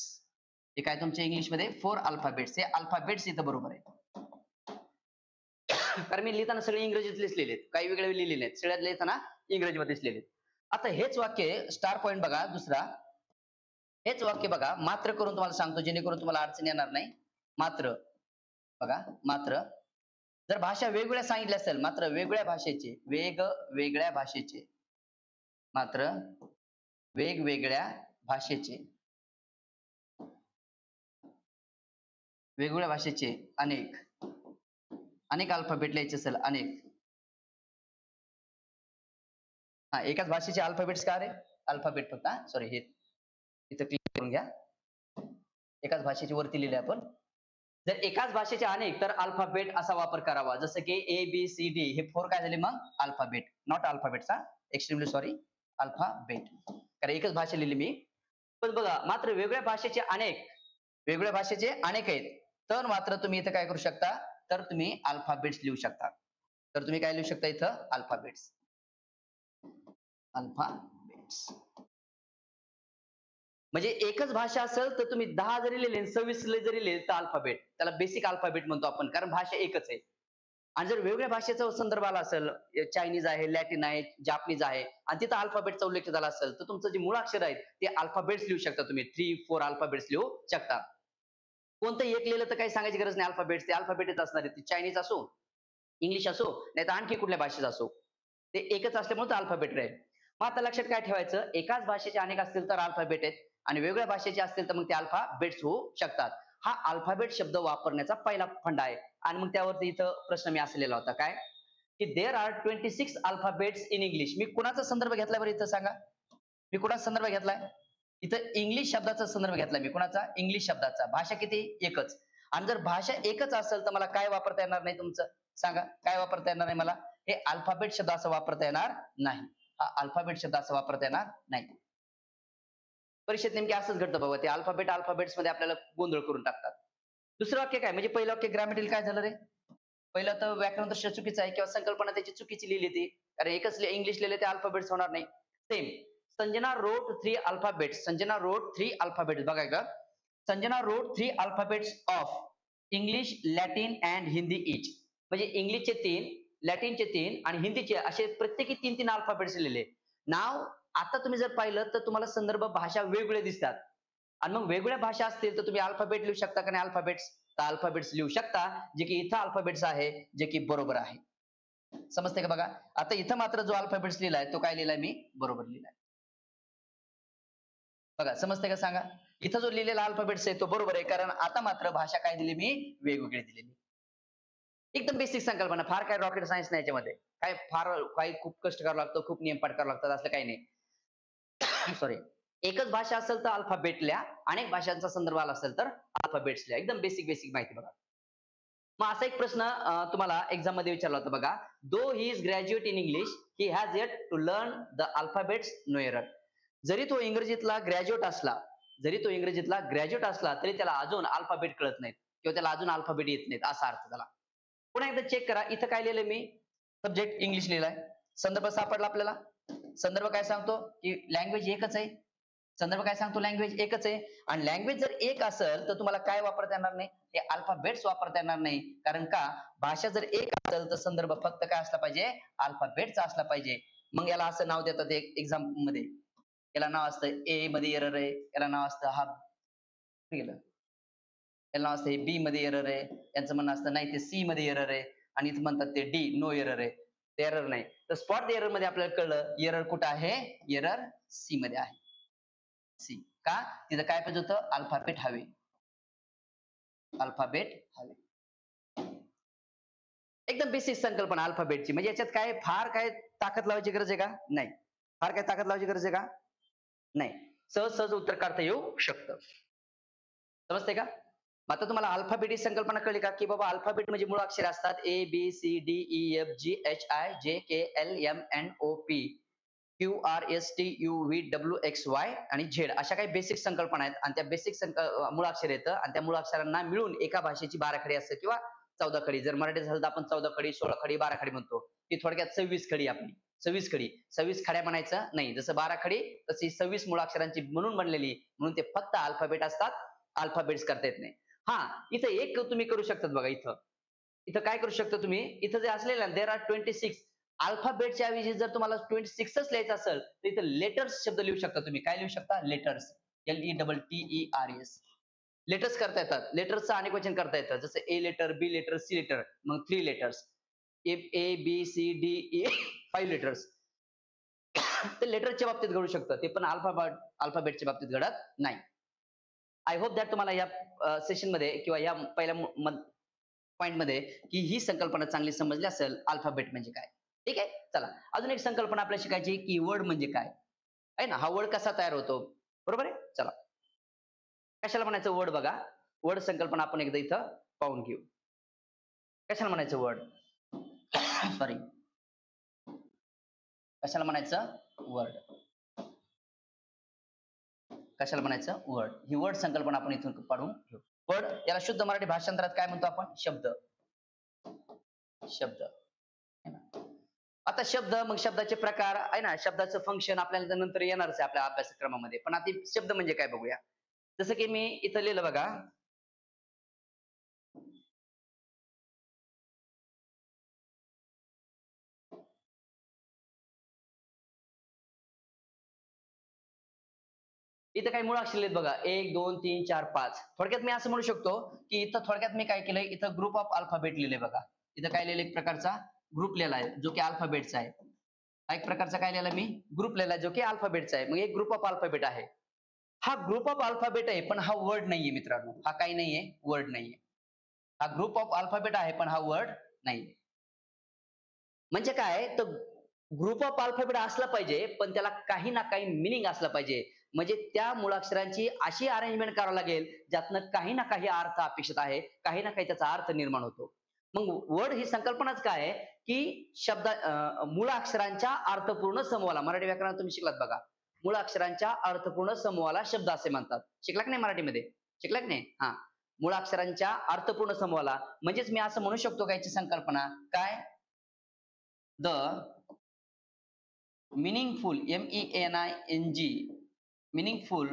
हे काय तुमचे इंग्लिश मध्ये 4 अल्फाबेट्स. हे अल्फाबेट्स इथं बरोबर आहे. कारण मी लिहिताना सगळे इंग्रजीतलेच लिहिलेत काही वेगळे लिहिलेले आहेत सगळ्यात लिहिताना इंग्रजीमध्येच लिहिलेत. आता हेच वाक्य स्टार पॉइंट बघा दुसरा हेच वाक्य बघा मात्र करून तुम्हाला सांगतो जेणेकरून तुम्हाला अडचण येणार नाही. मात्र जर भाषा वेगवेगळ्या सांगितल्या असेल मात्र वेगवेगळ्या भाषेचे अनेक अल्फाबेट लिहायचे असेल एकाच भाषेचे अल्फाबेट्स का रे अल्फाबेट फक्त सॉरी हे इथं क्लिक करून घ्या. एकाच भाषेची वरती लिहिले आपण जर एकाच भाषेचे अनेक तर अल्फाबेट असा वापर करावा. जसं की ए बी सी डी हे 4 काय झाले मग alphabet not alphabets extremely sorry alphabet कारण एकच भाषा लिहिली मी. पण बघा मात्र वेगवेगळ्या भाषेचे अनेक आहेत तर मात्र तुम्ही इथं काय करू शकता तर तुम्ही अल्फाबेट्स लिहू शकता. तर तुम्ही काय लिहू शकता इथं अल्फाबेट्स म्हणजे एकच भाषा असेल तर तुम्ही 10 जरी लिहिले 26 जरी लिहिले तर अल्फाबेट त्याला बेसिक अल्फाबेट म्हणतो आपण कारण भाषा एकच आहे. आणि जर वेगवेगळ्या भाषेचा संदर्भ आला असेल, चायनीज आहे, लॅटिन आहे, जापनीज आहे आणि तिथं अल्फाबेटचा उल्लेख झाला असेल, तर तुमचं जे मूळाक्षर आहेत ते अल्फाबेट्स लिहू शकता तुम्ही. 3-4 अल्फाबेट्स लिहू शकता. कोणतं एक लिहिलं तर काही सांगायची गरज नाही. अल्फाबेट्स ते अल्फाबेटच असणार आहे. ते चायनीज असो, इंग्लिश असो, नाहीतर आणखी कुठल्या भाषेचा असो. ते एकच असल्यामुळे ते अल्फाबेट राहील. मग आता लक्षात काय ठेवायचं, एकाच भाषेचे अनेक असतील तर अल्फाबेट आहेत आणि वेगवेगळ्या भाषेचे असतील तर मग ते अल्फाबेट्स होऊ शकतात. हा अल्फाबेट शब्द वापरण्याचा पहिला फंडा आहे. आणि मग त्यावरती इथं प्रश्न मी असा लिहिला होता, काय की there are 26 alphabets in English. मी कुणाचा संदर्भ घेतलाय बरं इथं सांगा? मी कुणाचा संदर्भ घेतलाय? इथं इंग्लिश शब्दाचा संदर्भ घेतलाय मी. कुणाचा? इंग्लिश शब्दाचा. भाषा किती? एकच. आणि जर भाषा एकच असेल तर मला काय वापरता येणार नाही तुमचं? सांगा, काय वापरता येणार नाही मला? हे अल्फाबेट शब्द असं वापरता येणार नाही. हा अल्फाबेट शब्द असं वापरता येणार नाही. परीक्षेत नेमके असंच घडतं बाबा, ते अल्फाबेट्स मध्ये आपल्याला गोंधळ करून टाकतात. दुसरं वाक्य काय? म्हणजे पहिलं वाक्य ग्रामॅटिकल काय झालं रे? पहिलं तर व्याकरण दृष्ट्या चुकीचं आहे किंवा संकल्पना त्याची चुकीची लिहिली ती. कारण एकच इंग्लिश लिहिलं ते अल्फाबेट्स होणार नाही. Same. Sanjana wrote 3 alphabets. Sanjana wrote 3 alphabets. बघा एकदा. Sanjana wrote 3 alphabets of English, Latin and Hindi each. म्हणजे इंग्लिशचे 3, लॅटिनचे 3 आणि हिंदीचे असे प्रत्येकी 3-3 अल्फाबेट्स लिहिलेले. नाव आता तुम्ही जर पाहिलं तर तुम्हाला संदर्भ भाषा वेगवेगळे दिसतात. आणि मग वेगवेगळ्या भाषा असतील तर तुम्ही अल्फाबेट लिहू शकता का नाही अल्फाबेट्स? तर अल्फाबेट्स लिहू शकता, जे की इथं अल्फाबेट्स आहे, जे की बरोबर आहे. समजते का बघा? आता इथं मात्र जो अल्फाबेट्स लिहिलाय तो काय लिहिलाय मी? बरोबर लिहिलाय. बघा समजते का सांगा? इथं जो लिहिलेला अल्फाबेट्स आहे तो बरोबर आहे, कारण आता मात्र भाषा काय दिली मी? वेगवेगळी दिलेली. एकदम बेसिक संकल्पना, फार काय रॉकेट सायन्स नाही याच्यामध्ये. काय फार काही खूप कष्ट करावं लागतं, खूप नियम पाठ करावं लागतात असं काही नाही. सॉरी. एकच भाषा असेल तर अल्फाबेट लिहा, अनेक भाषांचा संदर्भ आला असेल तर अल्फाबेट्स लिहा. एकदम बेसिक बेसिक माहिती बघा. मग असा एक प्रश्न तुम्हाला एक्झाम मध्ये विचारला होता बघा. Though he is graduate in English, he has yet to learn the alphabets no error. जरी तो इंग्रजीतला ग्रॅज्युएट असला, तरी त्याला अजून अल्फाबेट कळत नाहीत किंवा त्याला अजून अल्फाबेट येत नाहीत असा अर्थ झाला. पुन्हा एकदा चेक करा. इथं काय लिहिलंय मी? Subject English लिहिलाय. संदर्भ सापडला आपल्याला? संदर्भ काय सांगतो? की लँग्वेज एकच आहे. संदर्भ काय सांगतो? लँग्वेज एकच आहे. आणि लँग्वेज जर एक असेल तर तुम्हाला काय वापरता येणार नाही? हे अल्फाबेट्स वापरता येणार नाही. कारण का? भाषा जर एक असेल तर संदर्भ फक्त काय असला पाहिजे? अल्फाबेटचा असला पाहिजे. मग याला असं नाव देतात एक एक्झाम मध्ये. याला नाव असतं ए मध्ये एरर आहे. याला नाव असतं हा गेलं. याला नाव असतं हे बी मध्ये एरर आहे. यांचं म्हणणं असतं नाही ते सी मध्ये एरर आहे. आणि इथं म्हणतात ते डी नो एरर आहे. ते एरर नाही. तर स्पॉट एरर मध्ये आपल्याला कळलं एरर कुठं आहे? एरर सी मध्ये आहे. सी. का? तिथं काय पाहिजे होतं? अल्फाबेट हवे. अल्फाबेट हवे. एकदम बेसिक संकल्पना अल्फाबेटची. म्हणजे याच्यात काय फार काय ताकद लावायची गरज आहे का? नाही. फार काय ताकद लावायची गरज आहे का? नाही. सहज सहज उत्तर काढता येऊ शकतं. समजते का? मग आता तुम्हाला अल्फाबेट ही संकल्पना कळली का? की बाबा अल्फाबेट म्हणजे मूळाक्षरे असतात A, B, C, D, E, F, G, H, I, J, K, L, M, N, O, P, Q, R, S, T, U, V, W, X, Y आणि झेड अशा काही बेसिक संकल्पना आहेत आणि त्या बेसिक मुळाक्षर येतं आणि त्या मुळाक्षरांना मिळून एका भाषेची 12 खडी असते किंवा 14 खडी. जर मराठी झालं तर आपण 14 खडी, 16 खडी, 12 खडी म्हणतो. ती थोडक्यात 26 खडी आपली. 26 खडी. 26 खड्या म्हणायचं नाही. जसं 12 खडी तशी 26 मुळाक्षरांची म्हणून बनलेली. म्हणून ते फक्त अल्फाबेट असतात. अल्फाबेट्स करता येत नाही. इथं एक तुम्ही करू शकतात बघा इथं. इथं काय करू शकता तुम्ही? इथं जे असलेलं देअर आर 26 अल्फाबेटच्या ऐवजी जर तुम्हाला 26च लिहायचं असेल तर इथं लेटर्स शब्द लिहू शकता तुम्ही. काय लिहू शकता? लेटर्स. LETTERS. लेटर्स करता येतात. लेटर्सचं अनेक वचन करता येतं. जसं A letter, B letter, C letter, मग 3 letters. A, B, C, D, E 5 letters. ते लेटरच्या बाबतीत घडू शकतं. ते पण अल्फाबेटच्या बाबतीत घडत नाही. आय होप दॅट तुम्हाला या सेशन मध्ये किंवा या पहिल्या पॉइंट मध्ये की ही संकल्पना चांगली समजली असेल अल्फाबेट म्हणजे काय. ठीक आहे. चला अजून एक संकल्पना आपल्याला शिकायची की वर्ड म्हणजे काय आहे ना. हा वर्ड कसा तयार होतो? बरोबर आहे. चला कशाला म्हणायचं वर्ड बघा. वर्ड संकल्पना आपण एकदा इथं पाहून घेऊ. कशाला म्हणायचं वर्ड? सॉरी. कशाला म्हणायचं वर्ड? कशाला म्हणायचं वर्ड? ही वर्ड संकल्पना आपण इथून पाडून घेऊ. वर्ड याला शुद्ध मराठी भाषांतरात काय म्हणतो आपण? शब्द. शब्द. आता शब्द मग शब्दाचे प्रकार आहे ना. शब्दाचं फंक्शन आपल्याला नंतर येणारच आहे आपल्या अभ्यासक्रमामध्ये. पण आता शब्द म्हणजे काय बघूया. जसं की मी इथं लिहिलं बघा. इथं काही मुळाक्षर आहेत बघा, 1 2 3 4 5. थोडक्यात मी असं म्हणू शकतो की इथं थोडक्यात मी काय केलंय, इथं ग्रुप ऑफ अल्फाबेट लिहिलंय बघा. इथं काय लिहिलंय, एक प्रकारचा ग्रुप लिहिला आहे जो की अल्फाबेटचा आहे. हा एक प्रकारचा काय लिहिला मी, ग्रुप लिहिला जो की अल्फाबेटचा आहे. मग एक ग्रुप ऑफ अल्फाबेट आहे. हा ग्रुप ऑफ अल्फाबेट आहे, पण हा वर्ड नाहीये मित्रांनो. हा काही नाहीये, वर्ड नाहीये. हा ग्रुप ऑफ अल्फाबेट आहे, पण हा वर्ड नाहीये. म्हणजे काय, तर ग्रुप ऑफ अल्फाबेट असला पाहिजे, पण त्याला काही ना काही मिनिंग असला पाहिजे. म्हणजे त्या मुळाक्षरांची अशी अरेंजमेंट करावी लागेल, ज्यातनं काही ना काही अर्थ अपेक्षित आहे, काही ना काही त्याचा अर्थ निर्माण होतो. मग वर्ड ही संकल्पनाच काय आहे, की मुळाक्षरांच्या अर्थपूर्ण समूहाला, मराठी व्याकरण तुम्ही शिकलात बघा. मुळाक्षरांच्या अर्थपूर्ण समूहाला शब्द असे म्हणतात. शिकला की नाही मराठीमध्ये? शिकला की नाही? हां. मुळाक्षरांच्या अर्थपूर्ण समूहाला, म्हणजेच मी असं म्हणू शकतो का याची संकल्पना काय? The meaningful, MEANING, meaningful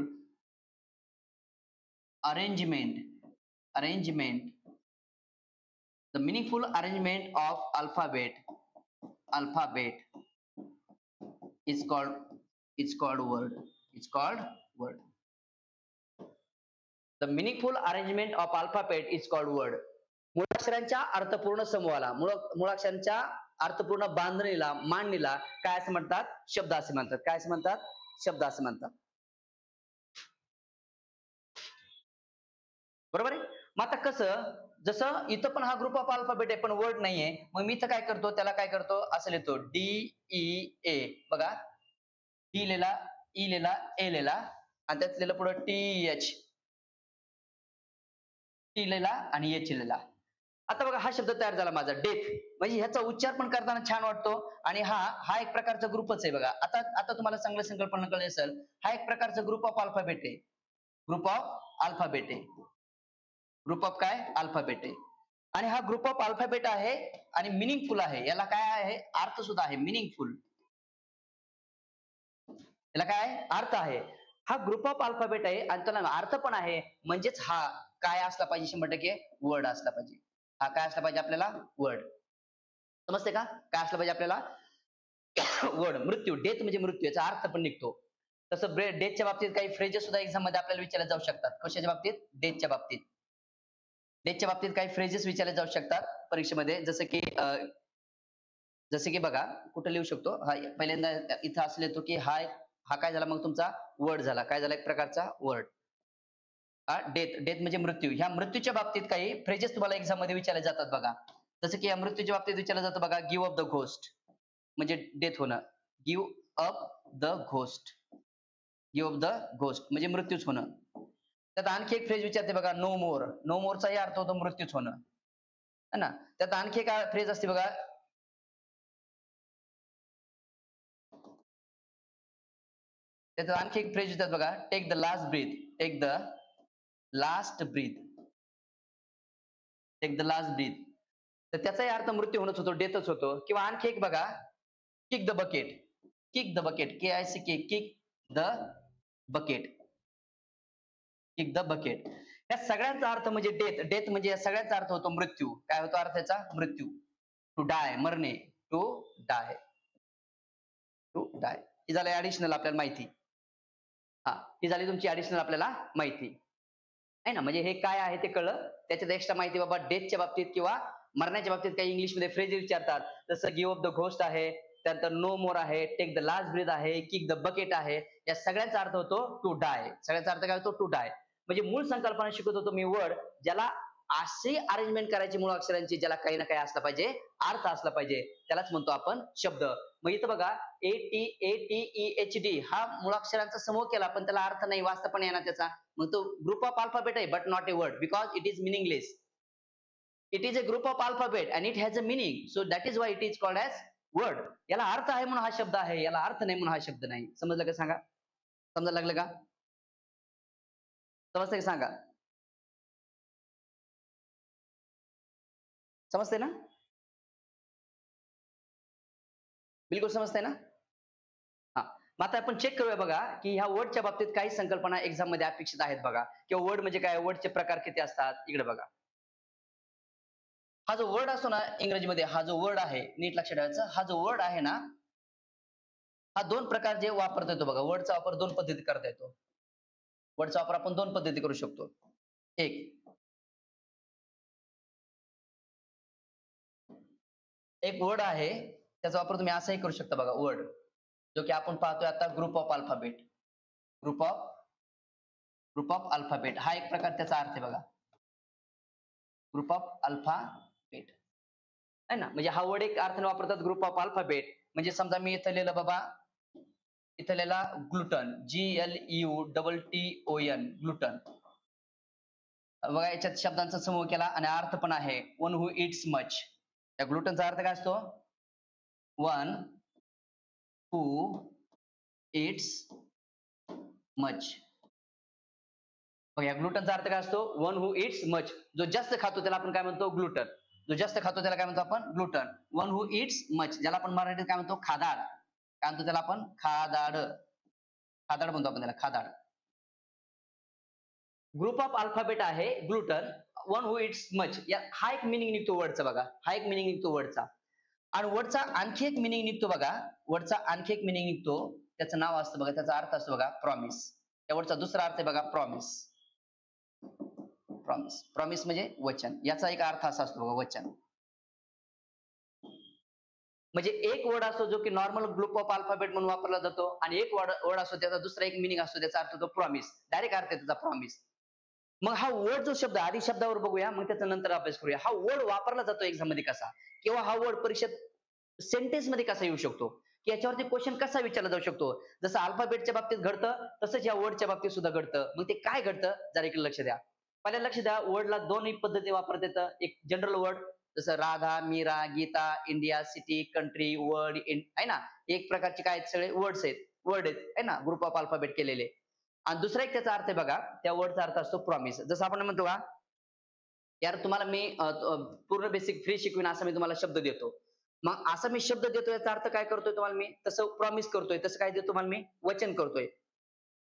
arrangement, the meaningful arrangement of alphabet is called word. It's called word. The meaningful arrangement of alphabet is called word. मुळाक्षरांच्या अर्थपूर्ण समूहाला, मुळाक्षरांच्या अर्थपूर्ण बांधणीला, मांडणीला काय असं म्हणतात? शब्द असे म्हणतात. काय असं म्हणतात? शब्द असे म्हणतात. बरोबर आहे. मग आता कसं, जसं इथं पण हा ग्रुप ऑफ अल्फाबेट आहे, पण वर्ड नाहीये. मग मी इथं काय करतो, त्याला काय करतो, असं लिहितो DEA. बघा, डी लिहिला, ई लिहिला, ए लिहिला, आणि त्यात लिहिलं पुढे TH, टी लिहिला आणि एच लिहिला. आता बघा हा शब्द तयार झाला माझा, डेथ. म्हणजे ह्याचा उच्चार पण करताना छान वाटतो, आणि हा एक प्रकारचा ग्रुपच आहे बघा. आता तुम्हाला चांगलं संकल्पना कळली असेल. हा एक प्रकारचा ग्रुप ऑफ अल्फाबेट आहे. ग्रुप ऑफ अल्फाबेट आहे. ग्रुप ऑफ काय? अल्फाबेट आहे. आणि हा ग्रुप ऑफ अल्फाबेट आहे आणि मिनिंगफुल आहे. याला काय आहे? अर्थ सुद्धा आहे. मिनिंगफुल, याला काय आहे? अर्थ आहे. हा ग्रुप ऑफ अल्फाबेट आहे आणि त्याला अर्थ पण आहे. म्हणजेच हा काय असला पाहिजे? 100% वर्ड असला पाहिजे. हा काय असला पाहिजे आपल्याला? वर्ड. समजते का? काय असलं पाहिजे आपल्याला? वर्ड. मृत्यू, डेथ म्हणजे मृत्यू, याचा अर्थ पण निघतो. तसं डेथच्या बाबतीत काही फ्रेजेस सुद्धा एक्झाम मध्ये आपल्याला विचारले जाऊ शकतात. कशाच्या बाबतीत? डेथच्या बाबतीत. डेथच्या बाबतीत काही फ्रेजेस विचारले जाऊ शकतात परीक्षेमध्ये, जसे की बघा, कुठे लिहू शकतो, हा पहिल्यांदा इथं असं लिहितो की हा काय झाला, मग तुमचा वर्ड झाला. काय झाला? एक प्रकारचा वर्ड. डेथ म्हणजे मृत्यू. ह्या मृत्यूच्या बाबतीत काही फ्रेजेस तुम्हाला एक्झाम मध्ये विचारले जातात बघा. जसं की या मृत्यूच्या बाबतीत विचारलं जातं बघा, गिव्ह अप द घोस्ट, म्हणजे डेथ होणं. Give up the ghost, give up the ghost म्हणजे मृत्यूच होणं. त्यात आणखी एक फ्रेज विचारते बघा, नो मोर. नो मोरचाही अर्थ होतो मृत्यूच होणं, है ना. त्यात आणखी एक फ्रेज असते बघा, त्यात आणखी एक फ्रेज विचारतात बघा, take the last breath. Take the last breath, take the last breath. तर त्याचाही अर्थ मृत्यू होणंच होतो, डेथच होतो. किंवा आणखी एक बघा, kick the bucket. Kick the bucket, KICK, kick the bucket, kick the bucket. या सगळ्यांचा अर्थ म्हणजे डेथ. डेथ म्हणजे या सगळ्यांचा अर्थ होतो मृत्यू. काय होतो अर्थ याचा? मृत्यू. टू डाय, मरणे. टू डाय, टू डाय. ही झाली ऍडिशनल आपल्याला माहिती. ही झाली तुमची ऍडिशनल आपल्याला माहिती आहे ना. म्हणजे हे काय आहे ते कळलं. त्याच्यात एक्स्ट्रा माहिती बाबा, डेथच्या बाबतीत किंवा मरण्याच्या बाबतीत काही इंग्लिशमध्ये फ्रेज विचारतात. जसं गिव्ह अप द घोस्ट आहे, त्यानंतर नो मोर आहे, टेक द लास्ट ब्रीथ आहे, किक द बकेट आहे. या सगळ्यांचा अर्थ होतो टू डाय. सगळ्यांचा अर्थ काय होतो? To die. म्हणजे मूळ संकल्पना शिकत होतो मी, वर्ड ज्याला अशी अरेंजमेंट करायची मुळाक्षरांची, ज्याला काही ना काही असला पाहिजे, अर्थ असला पाहिजे, त्यालाच म्हणतो आपण शब्द. मग इथं बघा, ATATEHD हा मुळाक्षरांचा समूह केला, पण त्याला अर्थ नाही, वाचता पण येणार त्याचा. मग तो ग्रुप ऑफ अल्फाबेट आहे, but not a word, because it is meaningless. It is a group of alphabet and it has a meaning, so that is why it is called as word. याला अर्थ आहे म्हणून हा शब्द आहे, याला अर्थ नाही म्हणून हा शब्द नाही. समजलं का? सांगा. समजायला लागलं का? समजतंय का? सांगा. समजते ना? बिलकुल समजतंय ना? हा. मग आता आपण चेक करूया बघा, की ह्या वर्डच्या बाबतीत काही संकल्पना एक्झाम मध्ये अपेक्षित आहेत बघा. किंवा वर्ड म्हणजे काय, वर्डचे प्रकार किती असतात, इकडे बघा. हा जो वर्ड असतो ना इंग्रजीमध्ये, हा जो वर्ड आहे, नीट लक्षात ठेवायचं, हा जो वर्ड आहे ना, हा दोन प्रकार जे वापरता येतो बघा. वर्डचा वापर दोन पद्धतीत करता येतो. वर्डचा वापर आपण दोन पद्धती करू शकतो. एक वर्ड आहे, त्याचा वापर तुम्ही असाही करू शकता बघा. वर्ड जो की आपण पाहतोय आता, group of alphabet. Group of group of alphabet हा एक प्रकार त्याचा अर्थ आहे बघा. ग्रुप ऑफ अल्फाबेट आहे ना, म्हणजे हा वर्ड एक अर्थाने वापरतात, ग्रुप ऑफ अल्फाबेट. म्हणजे समजा मी इथं लिहिलं बाबा, इथं लिहिला ग्लुटन, GLUTTON, ग्लुटन. बघा याच्यात शब्दांचा समूह केला आणि अर्थ पण आहे वन हू इट्स मच. या ग्लुटनचा अर्थ काय असतो? One who it's much. मग या ग्लुटनचा अर्थ काय असतो? One who it's much. जो जास्त खातो त्याला आपण काय म्हणतो? ग्लुटन. जो जास्त खातो त्याला काय म्हणतो आपण? Gluten. One who it's much, ज्याला आपण मराठीत काय म्हणतो? खादाड. काय म्हणतो त्याला आपण? खादाड. खादाड म्हणतो आपण त्याला, खादाड. ग्रुप ऑफ अल्फाबेट आहे gluten. One who it's much, हा एक मिनिंग निघतो वर्डचा बघा. हा एक मिनिंग निघतो वर्डचा. आणि वर्डचा आणखी एक मिनिंग निघतो बघा. वर्डचा आणखी एक मिनिंग निघतो, त्याचं नाव असतं बघा, त्याचा अर्थ असतो बघा प्रॉमिस. या वर्डचा दुसरा अर्थ आहे बघा प्रॉमिस. प्रॉमिस, प्रॉमिस म्हणजे वचन. याचा एक अर्थ असा असतो बघा, वचन. म्हणजे एक वर्ड असतो जो की नॉर्मल ग्रुप ऑफ अल्फाबेट म्हणून वापरला जातो, आणि एक वर्ड असतो त्याचा दुसरा एक मिनिंग असतो, त्याचा अर्थ होतो प्रॉमिस. डायरेक्ट अर्थ आहे त्याचा प्रॉमिस. मग हा वर्ड जो शब्द, आधी शब्दावर बघूया, मग त्याचा नंतर अभ्यास करूया. हा वर्ड वापरला जातो एक्झाम मध्ये कसा, किंवा हा वर्ड परीक्षेत सेंटेन्स मध्ये कसा येऊ शकतो, की याच्यावरती क्वेश्चन कसा विचारला जाऊ शकतो. जसं अल्फाबेटच्या बाबतीत घडतं, तसंच या वर्डच्या बाबतीत सुद्धा घडतं. मग ते काय घडतं, जरा इकडे लक्ष द्या. पहिल्या लक्ष द्या, वर्डला दोन्ही पद्धती वापरता येतं. एक जनरल वर्ड, जसं Radha, Meera, Geeta, India, city, country, word, आहे ना, एक प्रकारचे काय सगळे वर्ड्स आहेत, वर्ड आहेत, आहे ना, ग्रुप ऑफ अल्फाबेट केलेले. आणि दुसरा एक त्याचा अर्थ आहे बघा, त्या वर्डचा अर्थ असतो प्रॉमिस. जसं आपण म्हणतो का, यार तुम्हाला मी पूर्ण बेसिक फ्री शिकवीन, असा मी तुम्हाला शब्द देतो. मग असा मी शब्द देतो, याचा अर्थ काय करतोय तुम्हाला मी, तसं प्रॉमिस करतोय, तसं काय देतो तुम्हाला मी, वचन करतोय,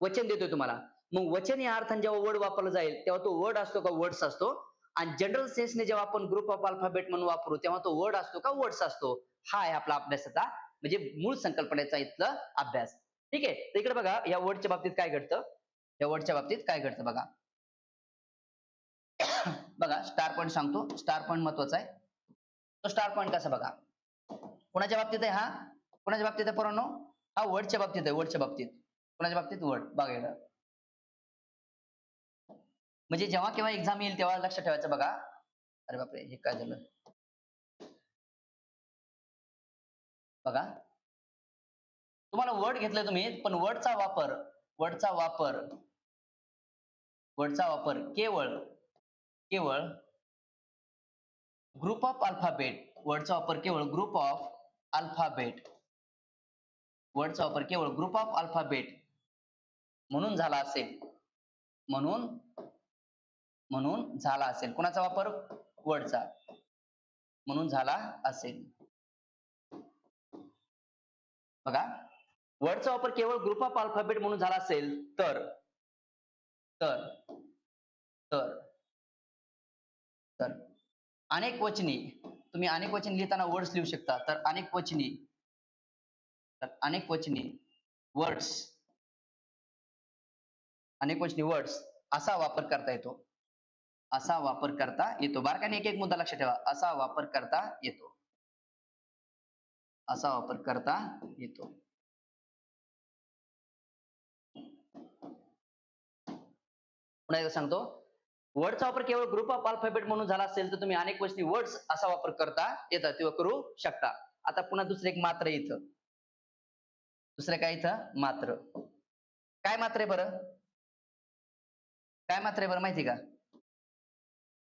वचन देतोय तुम्हाला. मग वचन या अर्थाने जेव्हा वर्ड वापरला जाईल, तेव्हा तो वर्ड असतो का वर्ड्स असतो. आणि जनरल सेन्सने जेव्हा आपण ग्रुप ऑफ अल्फाबेट म्हणून वापरू, तेव्हा तो वर्ड असतो का वर्ड्स असतो. हा आहे आपला अभ्यासाचा, म्हणजे मूळ संकल्पनेचा इथला अभ्यास. ठीक आहे. तर इकडे बघा, या वर्डच्या बाबतीत काय घडतं, या वर्डच्या बाबतीत काय घडतं बघा. बघा स्टार पॉईंट सांगतो, स्टार पॉईंट महत्वाचा आहे. तो स्टार पॉईंट कसा बघा, कोणाच्या बाबतीत आहे हा, कोणाच्या बाबतीत आहे पोरांनो, हा वर्डच्या बाबतीत आहे, वर्डच्या बाबतीत. कोणाच्या बाबतीत, वर्ड. बघा म्हणजे जेव्हा केव्हा एक्झाम येईल तेव्हा लक्षात ठेवायचं बघा. अरे बापरे, हे काय झालं बघा. तुम्हाला वर्ड घेतलं तुम्ही, पण वर्डचा वापर, वर्डचा वापर, वर्डचा वापर केवळ केवळ ग्रुप ऑफ अल्फाबेट, वर्डचा वापर केवळ ग्रुप ऑफ अल्फाबेट, वर्डचा वापर केवळ ग्रुप ऑफ अल्फाबेट म्हणून झाला असेल, म्हणून म्हणून झाला असेल. कोणाचा वापर, वर्डचा, म्हणून झाला असेल. बघा, वर्डचा वापर केवळ ग्रुप ऑफ अल्फाबेट म्हणून झाला असेल तर तर तर तर अनेक वचनी, तुम्ही अनेक वचन लिहिताना वर्ड्स लिहू शकता, तर अनेक वचनी, तर अनेक वचनी वर्ड्स, अनेक वचनी वर्ड्स असा वापर करता येतो, असा वापर करता येतो. बारकाईने एक एक मुद्दा लक्षात ठेवा, असा वापर करता येतो, असा वापर करता येतो. पुन्हा एकदा सांगतो, वर्डचा वापर केवळ ग्रुप ऑफ अल्फाबेट म्हणून झाला असेल तर तुम्ही अनेक वचनी वर्ड्स असा वापर करता येतात किंवा करू शकता. आता पुन्हा दुसरं एक मात्र इथं, दुसरं काय इथं, मात्र. काय मात्र आहे बरं, काय मात्र आहे बरं माहिती का,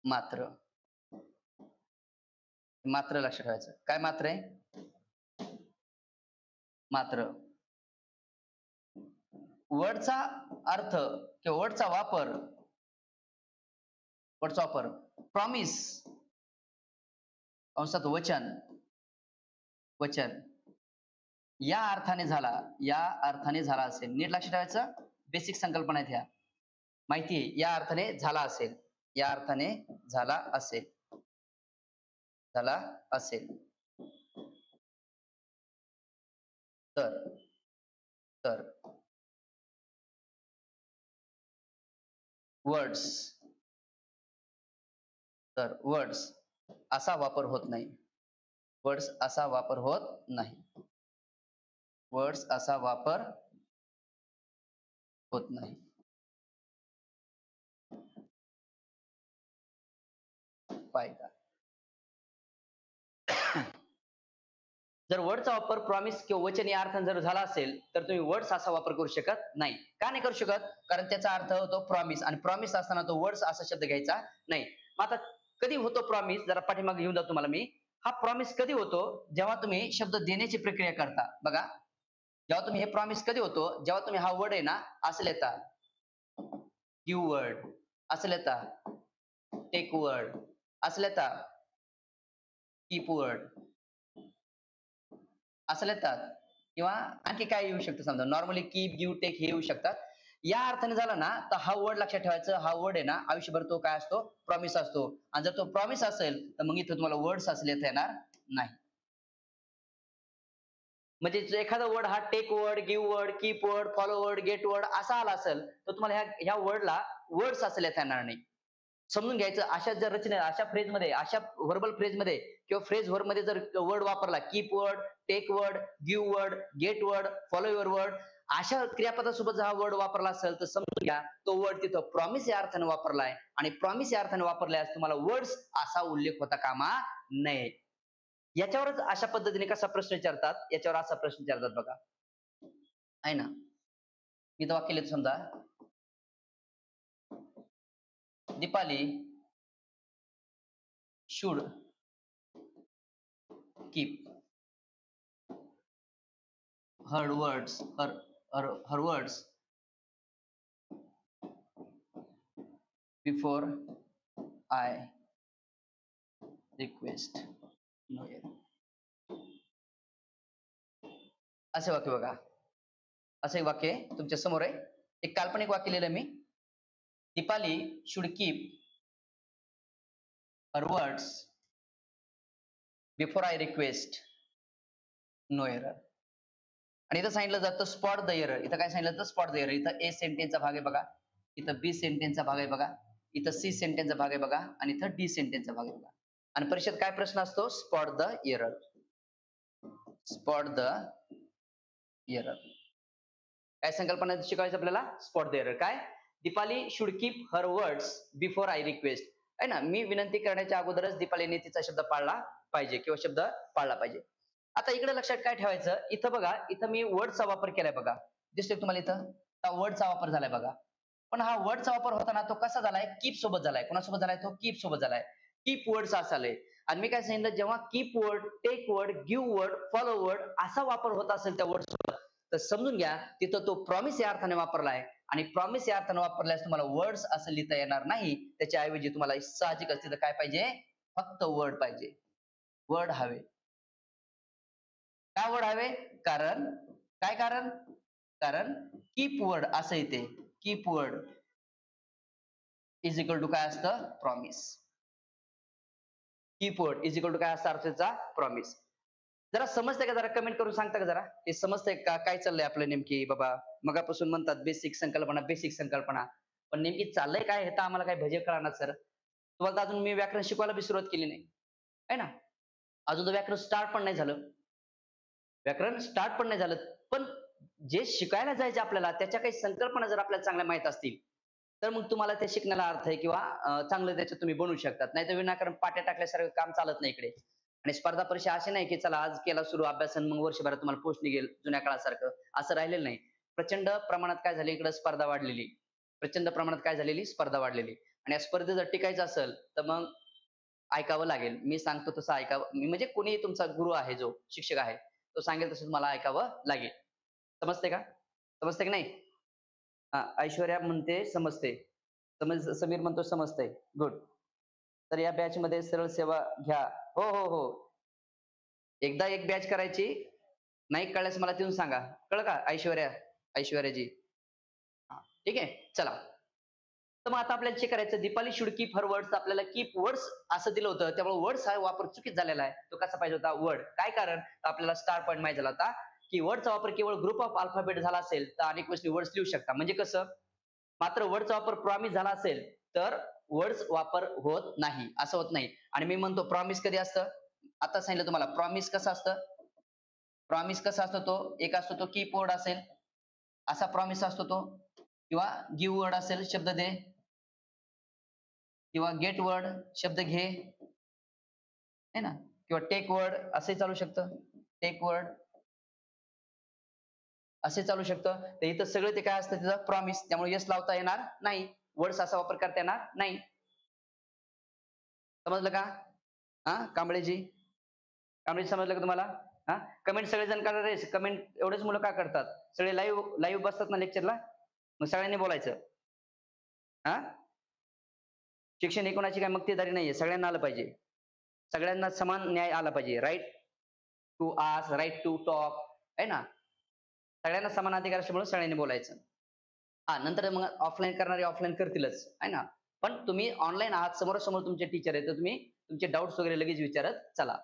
मात्र, मात्र लक्षात ठेवायचं. काय मात्र आहे, मात्र. वर्डचा अर्थ किंवा वर्डचा वापर, वर्डचा वापर प्रॉमिस, कंसात वचन, वचन या अर्थाने झाला, या अर्थाने झाला असेल. नीट लक्षात ठेवायचं, बेसिक संकल्पना आहेत ह्या, माहिती आहे, या अर्थाने झाला असेल, या अर्थाने झाला असेल, झाला असेल तर तर वर्ड्स, तर वर्ड्स असा वापर होत नाही. वर्ड्स असा वापर होत नाही. वर्ड्स असा वापर होत नाही. फायदा. जर वर्डचा वापर प्रॉमिस किंवा वचन या अर्थाने जर झाला असेल तर तुम्ही वर्ड्स असा वापर करू शकत नाही. का नाही करू शकत? कारण त्याचा अर्थ होतो प्रॉमिस आणि प्रॉमिस असताना तो वर्ड्स असा शब्द घ्यायचा नाही. मग आता कधी होतो प्रॉमिस? जरा पाठीमागे घेऊन जातो तुम्हाला मी. हा प्रॉमिस कधी होतो? जेव्हा तुम्ही शब्द देण्याची प्रक्रिया करता. बघा, जेव्हा तुम्ही हे प्रॉमिस कधी होतो? जेव्हा तुम्ही हा वर्ड आहे ना असं लिहिता, गिव्ह वर्ड असं लिहिता, टेक वर्ड असं लिहिता, कीप वर्ड असं लिहितात, किंवा आणखी काय येऊ शकतं समजा नॉर्मली कीप, गिव्ह, टेक हे येऊ शकतात. या अर्थाने झाला ना तर हा वर्ड लक्षात ठेवायचं. हा वर्ड आहे ना आयुष्यभर तो काय असतो? प्रॉमिस असतो. आणि जर तो प्रॉमिस असेल तर मग इथं तुम्हाला वर्ड्स असं लिहिता येणार नाही. म्हणजे जर एखादा वर्ड हा take word, give word, keep word, follow word, get word असा आला असेल तर तुम्हाला ह्या वर्डला वर्ड्स असं लिहिता येणार नाही. समजून घ्यायचं. अशा जर रचना, अशा फ्रेज मध्ये, अशा व्हर्बल फ्रेज मध्ये किंवा फ्रेज वर्ड मध्ये जर वर्ड वापरला, keep word, take word, give word, get word, follow your word, अशा क्रियापदासोबत जर हा वर्ड वापरला असेल तर समजून घ्या तो वर्ड तिथं प्रॉमिस या अर्थाने वापरलाय आणि प्रॉमिस या अर्थाने वापरल्यास तुम्हाला वर्ड्स असा उल्लेख होता कामा नये. याच्यावरच अशा पद्धतीने कसा प्रश्न विचारतात, याच्यावर असा प्रश्न विचारतात बघा, आहे ना. मी तर वाक्य लिहितो समजा, Deepali should keep her words before I request Noel. असे वाक्य बघा. असं एक वाक्य तुमच्या समोर आहे. एक काल्पनिक वाक्य लिहिलं मी. Deepali should keep her words before I request no error. आणि इथं सांगितलं जातं स्पॉट द एरर. इथं काय सांगितलं जातं? Spot the error. इथं ए सेंटेन्सचा भाग आहे बघा, इथं बी सेंटेन्सचा भाग आहे बघा, इथं सी सेंटेन्सचा भाग आहे बघा आणि इथं डी सेंटेन्सचा भाग आहे बघा. आणि परीक्षेत काय प्रश्न असतो? Spot the error. Spot the error. काय संकल्पना शिकायचं आपल्याला? Spot the error. काय? Deepali should keep her words before I request. आहे ना, मी विनंती करण्याच्या अगोदरच दीपालीने तिचा शब्द पाळला पाहिजे किंवा शब्द पाळला पाहिजे. आता इकडे लक्षात काय ठेवायचं? इथं बघा, इथं मी वर्डचा वापर केलाय बघा, दिसतोय तुम्हाला इथं? हा वर्डचा वापर झालाय बघा. पण हा वर्डचा वापर होताना तो कसा झालाय? कीप सोबत झालाय. कोणासोबत झालाय? तो कीप सोबत झालाय. कीप वर्ड्स असा आलाय. आणि मी काय सांगितलं, जेव्हा keep word, take word, give word, follow word असा वापर होत असेल त्या वर्ड सोबत तर समजून घ्या तिथं तो प्रॉमिस या अर्थाने वापरलाय आणि प्रॉमिस या अर्थाने वापरल्यास तुम्हाला वर्ड्स असं लिहिता येणार नाही. त्याच्या ऐवजी तुम्हाला साहजिक असते तर काय पाहिजे? फक्त वर्ड पाहिजे. वर्ड हवे. काय वर्ड हवे? कारण काय? कारण कीप वर्ड असं येते. Keep word is equal to काय असतं? Promise. Keep word is equal to काय असतं अर्थाचा? प्रॉमिस. जरा समजतंय का? जरा कमेंट करून सांगता का जरा? हे समजतंय का? काय चाललंय आपलं नेमकी बाबा? मगापासून म्हणतात बेसिक संकल्पना, बेसिक संकल्पना. पण नेमकी चाललंय काय हे तर आम्हाला काय भजे कळणार सर. तुम्हाला तर अजून मी व्याकरण शिकवायला बी सुरुवात केली नाही. आहे ना? अजून तर व्याकरण स्टार्ट पण नाही झालं. व्याकरण स्टार्ट पण नाही झालं. पण जे शिकायला जायचे आपल्याला त्याच्या काही संकल्पना जर आपल्याला चांगल्या माहित असतील तर मग तुम्हाला ते शिकण्याला अर्थ आहे किंवा चांगलं त्याच्यात तुम्ही बनवू शकतात. नाहीतर विनाकारण पाट्या टाकल्यासारखं काम चालत नाही इकडे. आणि स्पर्धा परीक्षा अशी नाही की चला आज केला सुरू अभ्यास आणि मग वर्षभरात तुम्हाला पोस्ट निघेल जुन्या काळासारखं. असं राहिलेलं नाही. प्रचंड प्रमाणात काय झाली इकडे? स्पर्धा वाढलेली. प्रचंड प्रमाणात काय झालेली? स्पर्धा वाढलेली. आणि या स्पर्धेत जर टिकायचं असेल तर मग ऐकावं लागेल. मी सांगतो तसं ऐकावं. मी म्हणजे कोणी तुमचा गुरु आहे, जो शिक्षक आहे तो सांगेल तसं तुम्हाला ऐकावं लागेल. समजते का? समजते की नाही? हा, ऐश्वर्या म्हणते समजते. समीर म्हणतो समजतंय. गुड. तर या बॅच मध्ये सरळ सेवा घ्या. हो हो हो. एकदा एक बॅच करायची. नाही कळल्यास मला तिथून सांगा. कळलं का ऐश्वर्याजी? हा, ठीक आहे. चला. तर मग आता आपल्याला चेक करायचं, Deepali should keep her words. आपल्याला कीप वर्ड्स असं दिलं होतं, त्यामुळे वर्ड्स हा वापर चुकीच झालेला आहे. तो कसा पाहिजे होता? वर्ड. काय कारण? आपल्याला स्टार पॉईंट माहिती झाला होता की वर्डचा वापर केवळ ग्रुप ऑफ अल्फाबेट झाला असेल तर अनेक गोष्टी वर्ड्स लिहू शकता. म्हणजे कसं? मात्र वर्डचा वापर प्रॉमिस झाला असेल तर वर्ड्स वापर होत नाही, असं होत नाही. आणि मी म्हणतो प्रॉमिस कधी असतं, आता सांगितलं तुम्हाला प्रॉमिस कसं असतं. प्रॉमिस कसा असतो तो, एक असतो तो कीप वर्ड असेल, असा प्रॉमिस असतो तो, किंवा गिव्ह वर्ड असेल शब्द दे, किंवा गेट वर्ड शब्द घे, है ना, किंवा टेक वर्ड असे चालू शकतं, टेक वर्ड असे चालू शकतं. तर इथं सगळं ते काय असतं त्याचं प्रॉमिस, त्यामुळे यस लावता येणार नाही, वर्ड्स असा वापर करता येणार नाही. समजलं का? हा कांबळेजी, कांबळेजी समजलं का तुम्हाला? हा कमेंट सगळेजण करा रे, कमेंट एवढेच मुलं का करतात? सगळे लाईव्ह बसतात ना लेक्चरला, मग सगळ्यांनी बोलायचं. हा शिक्षण ही कोणाची काय मक्तेदारी नाहीये, सगळ्यांना आलं पाहिजे, सगळ्यांना समान न्याय आला पाहिजे. Right to ask, right to talk, आहे ना, सगळ्यांना समान अधिकार असल्यामुळे सगळ्यांनी बोलायचं. हा नंतर मग ऑफलाईन करणारे ऑफलाईन करतीलच, आहे ना, पण तुम्ही ऑनलाईन आहात, समोरासमोर तुमचे टीचर आहेत, तर तुम्ही तुमचे डाऊट्स वगैरे लगेच विचारत चला.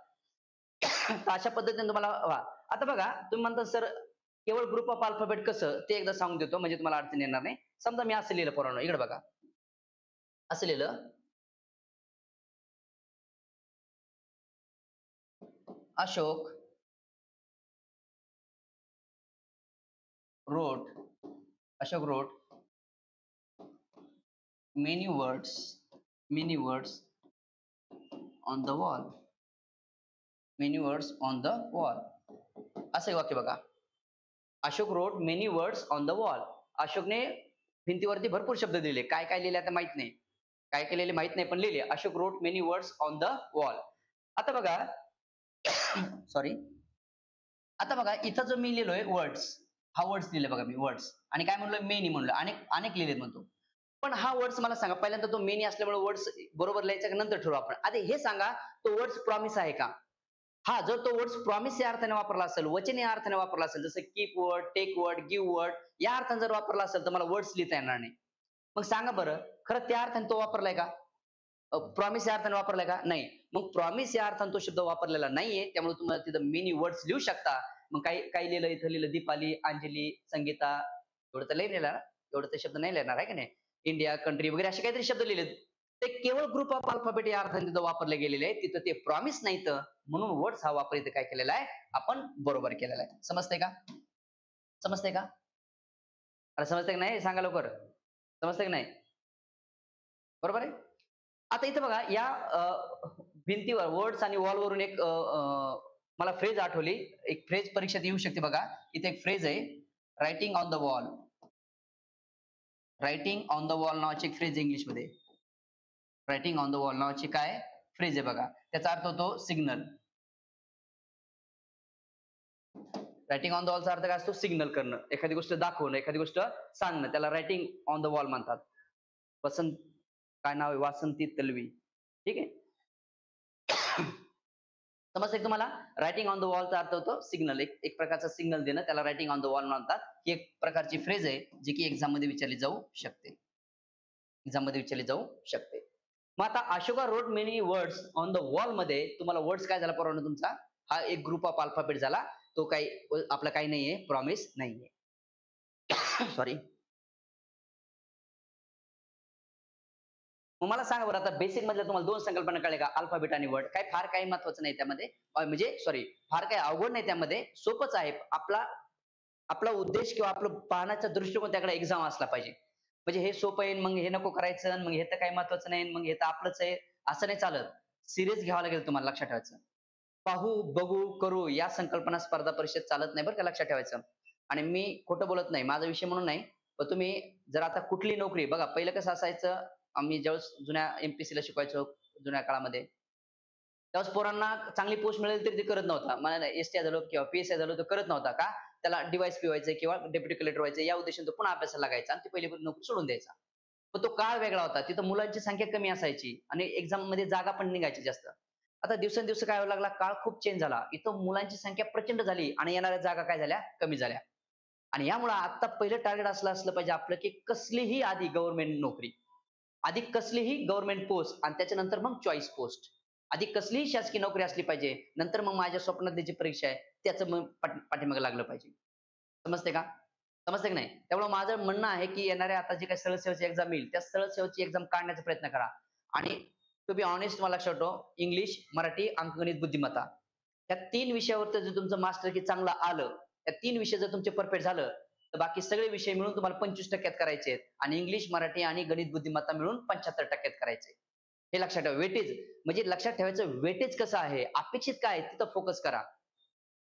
तर अशा पद्धतीने तुम्हाला व्हा. आता बघा तुम्ही म्हणता सर केवळ ग्रुप ऑफ अल्फाबेट कसं, ते एकदा सांगून देतो म्हणजे तुम्हाला अडचण येणार नाही. समजा मी असं लिहिलं पोरांनो, इकडे बघा, असं लिहिलं, Ashok wrote, Ashok wrote many words on the wall, many words on the wall, असं हे वाक्य बघा. Ashok wrote many words on the wall. अशोकने भिंतीवरती भरपूर शब्द लिहिले. काय काय लिहिले आता माहित नाही, काय केलेले माहित नाही, पण लिहिले. Ashok wrote many words on the wall. आता बघा सॉरी, आता बघा इथं जो मी लिहिलोय वर्ड्स, हा वर्ड्स लिहिले बघा मी वर्ड्स, आणि काय म्हणलोय मेनी म्हणलं, अनेक अनेक लिहिलेत म्हणतो. पण हा वर्ड्स मला सांगा, पहिल्यांदा तो मेनी असल्यामुळे वर्ड्स बरोबर लिहायचा का नंतर ठरवू आपण. आधी हे सांगा तो वर्ड्स प्रॉमिस आहे का? हा जर तो वर्ड्स प्रॉमिस या अर्थाने वापरला असेल, वचन या अर्थाने वापरला असेल, जसं keep word, take word, give word या अर्थाने जर वापरला असेल तर मला वर्ड्स लिहिता येणार नाही. मग सांगा बरं खरं त्या अर्थाने तो वापरलाय का? प्रॉमिस या अर्थाने वापरलाय का? नाही. मग प्रॉमिस या अर्थाने तो शब्द वापरलेला नाहीये, त्यामुळे तुम्हाला तिथं मेनी वर्ड्स लिहू शकता. मग काही काही लिहिलं, इथं लिहिलं दीपाली, अंजली, संगीता, एवढं तर लिहिलेलं ना, एवढं ते शब्द नाही लिहिणार आहे की नाही, इंडिया, कंट्री वगैरे असे काहीतरी शब्द लिहिलेत. ते केवळ ग्रुप ऑफ अल्फाबेट या अर्थाने तिथं वापरले गेलेले आहे, तिथं ते प्रॉमिस नाहीत, म्हणून वर्ड्स हा वापर इथे काय केलेला आहे आपण बरोबर केलेला आहे. समजतंय का? समजतंय का? अरे समजतंय की नाही सांगा लवकर, समजतंय की नाही? बरोबर आहे. आता इथं बघा या भिंतीवर वर्ड्स आणि वॉल वरून एक मला फ्रेज आठवली, एक फ्रेज परीक्षेत येऊ शकते बघा. इथे एक फ्रेज आहे, writing on the wall, writing on the wall नावाची एक फ्रेज इंग्लिश मध्ये, रायटिंग ऑन द वॉल नावाची काय फ्रेज आहे बघा. त्याचा अर्थ होतो सिग्नल. रायटिंग ऑन द वॉलचा अर्थ काय असतो? सिग्नल करणं, एखादी गोष्ट दाखवणं, एखादी गोष्ट सांगणं, त्याला रायटिंग ऑन द वॉल म्हणतात. वसंत, काय नाव आहे, वासंती तलवी, ठीक आहे. समजतंय तुम्हाला? रायटिंग ऑन द वॉलचा अर्थ होतो सिग्नल, एक प्रकारचा सिग्नल देणं, त्याला रायटिंग ऑन द वॉल म्हणतात. ही एक प्रकारची फ्रेज आहे जी की एक्झाम मध्ये विचारली जाऊ शकते, एक्झाम मध्ये विचारली जाऊ शकते. मग आता Ashoka wrote many words on the wall मध्ये तुम्हाला वर्ड्स काय झाला परवाना तुमचा, हा एक ग्रुप ऑफ अल्फाबेट झाला, तो काही आपला काही नाहीये, प्रॉमिस नाहीये. सॉरी. मग मला सांगा बरं आता बेसिक मधल्या तुम्हाला दोन संकल्पना कळल्या का, अल्फाबेट आणि वर्ड. काय फार काही महत्वाचं नाही त्यामध्ये, म्हणजे सॉरी फार काही अवघड नाही त्यामध्ये, सोपंच आहे. आपला आपला उद्देश किंवा आपलं पाहण्याचा दृष्टिकोन त्याकडे एक्झाम असला पाहिजे. म्हणजे हे सोपं आहे मग हे नको करायचं, मग हे तर काही महत्वाचं नाही, मग हे तर आपलंच आहे, असं नाही चालत. सिरियस घ्यावं लागेल तुम्हाला, लक्षात ठेवायचं. पाहू, बघू, करू या संकल्पना स्पर्धा परीक्षेत चालत नाही बरं का, लक्षात ठेवायचं. आणि मी खोटं बोलत नाही, माझा विषय म्हणून नाही, पण तुम्ही जर आता कुठली नोकरी बघा, पहिलं कसं असायचं, आम्ही ज्यावेळेस जुन्या एमपीएससी ला शिकवायचो जुन्या काळामध्ये, त्यावेळेस पोरांना चांगली पोस्ट मिळेल तरी ते करत नव्हता. मला एसटी झालो किंवा पीएसआय झालो तर करत नव्हता का, त्याला डीवायएसपी व्हायचं किंवा डेप्युटी कलेक्टर व्हायचं, या उद्देशाने तो पुन्हा अभ्यासाला लागायचा आणि ती पहिली नोकरी सोडून द्यायचा. पण तो काळ वेगळा होता, तिथं मुलांची संख्या कमी असायची आणि एक्झाम मध्ये जागा पण निघायची जास्त. आता दिवसेंदिवस काय व्हायला लागला, काळ खूप चेंज झाला, इथं मुलांची संख्या प्रचंड झाली आणि येणाऱ्या जागा काय झाल्या, कमी झाल्या. आणि यामुळे आता पहिलं टार्गेट असलं पाहिजे आपलं की कसलीही आधी गव्हर्नमेंट नोकरी, आधी कसलीही गव्हर्नमेंट पोस्ट आणि त्याच्यानंतर मग चॉईस पोस्ट, आधी कसलीही शासकीय नोकरी असली पाहिजे, नंतर मग माझ्या स्वप्नातली जी परीक्षा आहे त्याचं मग पाठीमागे लागलं पाहिजे. समजते का? समजतं की नाही? त्यामुळे माझं म्हणणं आहे की येणाऱ्या आता जी काही सरळ सेवेची एक्झाम येईल त्या सरळ सेवेची एक्झाम काढण्याचा प्रयत्न करा. आणि टू बी ऑनेस्ट मला लक्षात ठेव, इंग्लिश, मराठी, अंकगणित, बुद्धिमत्ता या 3 विषयावरती जर तुमचं मास्टर की चांगलं आलं, त्या 3 विषय जर तुमचे परफेक्ट झालं, तर बाकी सगळे विषय मिळून तुम्हाला 25% करायचे आहेत आणि इंग्लिश, मराठी आणि गणित, बुद्धिमत्ता मिळून 75% करायचे. हे लक्षात ठेवा. वेटेज म्हणजे लक्षात ठेवायचं वेटेज कसं आहे, अपेक्षित काय आहे तिथं फोकस करा.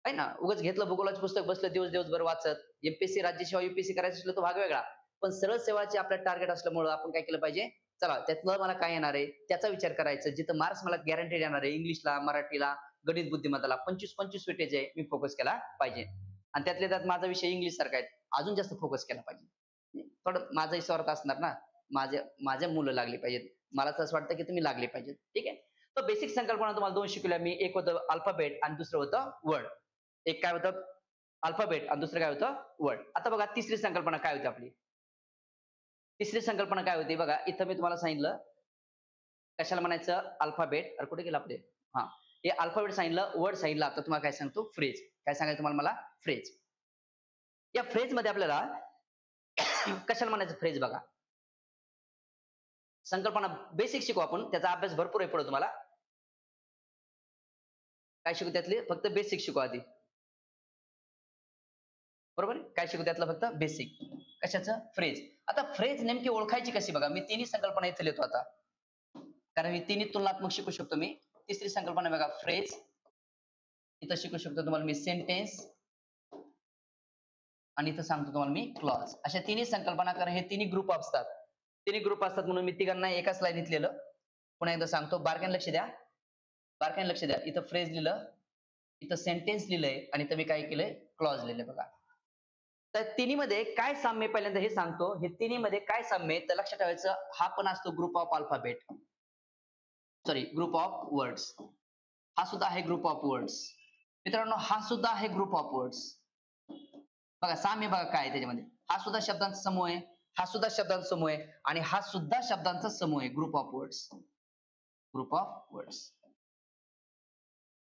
आहे ना? उगाच घेतलं भूगोलाचं पुस्तक बसलं दिवसभर वाचत. एम-पी-एस-सी राज्य सेवा, यू करायचं असलं तर भाग वेगळा. पण सरळ सेवाचे आपलं टार्गेट असल्यामुळं आपण काय केलं पाहिजे, चला त्यातलं मला काय येणार आहे, त्याचा विचार करायचा. जिथं मार्क्स मला गॅरंटेड येणार आहे इंग्लिशला, मराठीला, गणित, बुद्धिमत्ताला 25-25 वेटेज आहे, मी फोकस केला पाहिजे. आणि त्यातल्या त्यात माझा विषय इंग्लिश सारखा आहे. अजून जास्त फोकस केला पाहिजे. थोडं माझाही स्वार्थ असणार ना. माझ्या मुलं लागली पाहिजेत. मला तर असं वाटतं की तुम्ही लागले पाहिजेत. ठीक आहे? तर बेसिक संकल्पना तुम्हाला 2 शिकवल्या मी. एक होतं अल्फाबेट आणि दुसरं होतं वर्ड. एक काय होतं अल्फाबेट आणि दुसरं काय होतं वर्ड. आता बघा तिसरी संकल्पना काय होती आपली? तिसरी संकल्पना काय होती बघा, इथं मी तुम्हाला सांगितलं कशाला म्हणायचं अल्फाबेट. अरे कुठे गेलं आपले? हां. हे अल्फाबेट सांगितलं, वर्ड सांगितलं. आता तुम्हाला काय सांगतो फ्रेज. काय सांगायचं तुम्हाला मला? फ्रेज. या फ्रेजमध्ये आपल्याला कशाला म्हणायचं फ्रेज बघा. संकल्पना बेसिक शिकू आपण. त्याचा अभ्यास भरपूर आहे पुढे तुम्हाला. काय शिकू त्यातले? फक्त बेसिक शिकू आधी. बरोबर आहे? काय शिकू त्यातलं फक्त बेसिक. कशाचं? फ्रेज. आता फ्रेज नेमकी ओळखायची कशी बघा. मी तिन्ही संकल्पना इथे लिहितो आता. कारण ही तिन्ही तुलनात्मक शिकू शकतो मी. तिसरी संकल्पना बघा फ्रेज. इथं शिकू शकतो तुम्हाला मी सेंटेन्स आणि इथं सांगतो तुम्हाला मी क्लॉज. अशा तिन्ही संकल्पना कारण हे तिन्ही ग्रुप असतात. तिन्ही ग्रुप असतात म्हणून मी तिघांना एकाच लाईनीत लिहिलं. पुन्हा एकदा सांगतो बारकाईने लक्ष द्या. बारकाईने लक्ष द्या. इथं फ्रेज लिहिलं, इथं सेंटेन्स लिहिलंय आणि इथं मी काय केलंय क्लॉज लिहिलंय बघा. तर तिन्हीमध्ये काय साम्य पहिल्यांदा हे सांगतो. हे तिन्हीमध्ये काय साम्य आहे तर लक्षात ठेवायचं हा पण असतो group of alphabet. Sorry group of words. हा सुद्धा आहे ग्रुप ऑफ वर्ड्स. मित्रांनो हा सुद्धा आहे ग्रुप ऑफ वर्ड्स. बघा साम्य बघा काय आहे त्याच्यामध्ये. हा सुद्धा शब्दांचा समूह आहे. हा सुद्धा शब्दांचा समूह आहे आणि हा सुद्धा शब्दांचा समूह आहे. Group of words. Group of words.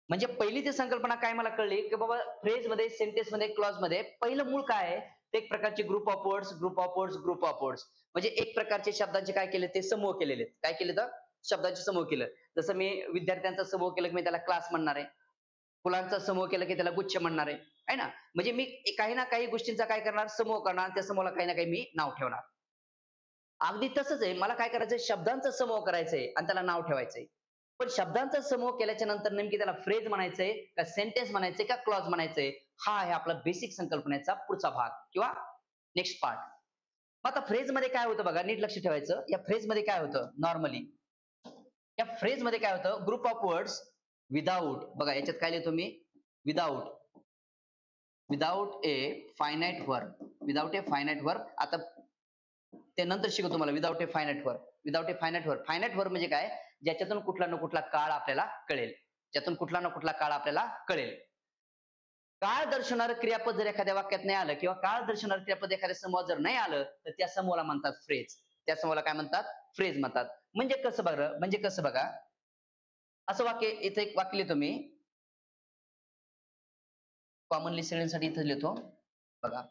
म्हणजे पहिली ती संकल्पना काय मला कळली की बाबा फ्रेज मध्ये, सेंटेन्स मध्ये, क्लॉज मध्ये पहिलं मूळ काय आहे? ते एक प्रकारचे group of words, group of words, group of words. म्हणजे एक प्रकारचे शब्दांचे काय केले ते समूह केलेले आहेत. काय केले तर शब्दांचे समूह केलं. जसं मी विद्यार्थ्यांचा समूह केला की मी त्याला क्लास म्हणणार आहे. फुलांचा समूह केला की त्याला गुच्छ म्हणणार आहे. आहे ना? म्हणजे मी काही ना काही गोष्टींचा काय करणार समूह करणार. त्या समूहाला काही ना काही मी नाव ठेवणार. अगदी तसंच आहे. मला काय करायचंय शब्दांचा समूह करायचंय आणि त्याला नाव ठेवायचंय. पण शब्दांचा समूह केल्याच्या नंतर नेमकी त्याला फ्रेज म्हणायचंय का सेंटेन्स म्हणायचंय का क्लॉज म्हणायचंय हा आहे आपला बेसिक संकल्पनेचा पुढचा भाग किंवा नेक्स्ट पार्ट. आता फ्रेज मध्ये काय होतं बघा नीट लक्ष ठेवायचं. या फ्रेज मध्ये काय होतं नॉर्मली या फ्रेज मध्ये काय होतं ग्रुप ऑफ वर्ड्स विदाउट बघा याच्यात काय लिहितो मी विदाउट ए फायनाइट वर्ब. विदाउट ए फायनाइट वर्ब. आता ते नंतर शिकवतो तुम्हाला विदाउट ए फायनाइट वर्ब. विदाउट ए फायनाइट वर्ब. फायनाइट वर्ब म्हणजे काय ज्याच्यातून कुठला ना कुठला काळ आपल्याला कळेल. ज्यातून कुठला ना कुठला काळ आपल्याला कळेल. काळ दर्शवणारं क्रियापद जर एखाद्या वाक्यात नाही आलं किंवा काळ दर्शवणारं क्रियापद एखाद्या समूहात जर नाही आलं तर त्या समूहाला म्हणतात फ्रेज. त्या समूहाला काय म्हणतात फ्रेज म्हणतात. म्हणजे कसं बघा म्हणजे कसं बघा असं वाक्य इथे एक वाक्य लिहितो मी कॉमनली सगळ्यांसाठी इथे लिहितो बघा.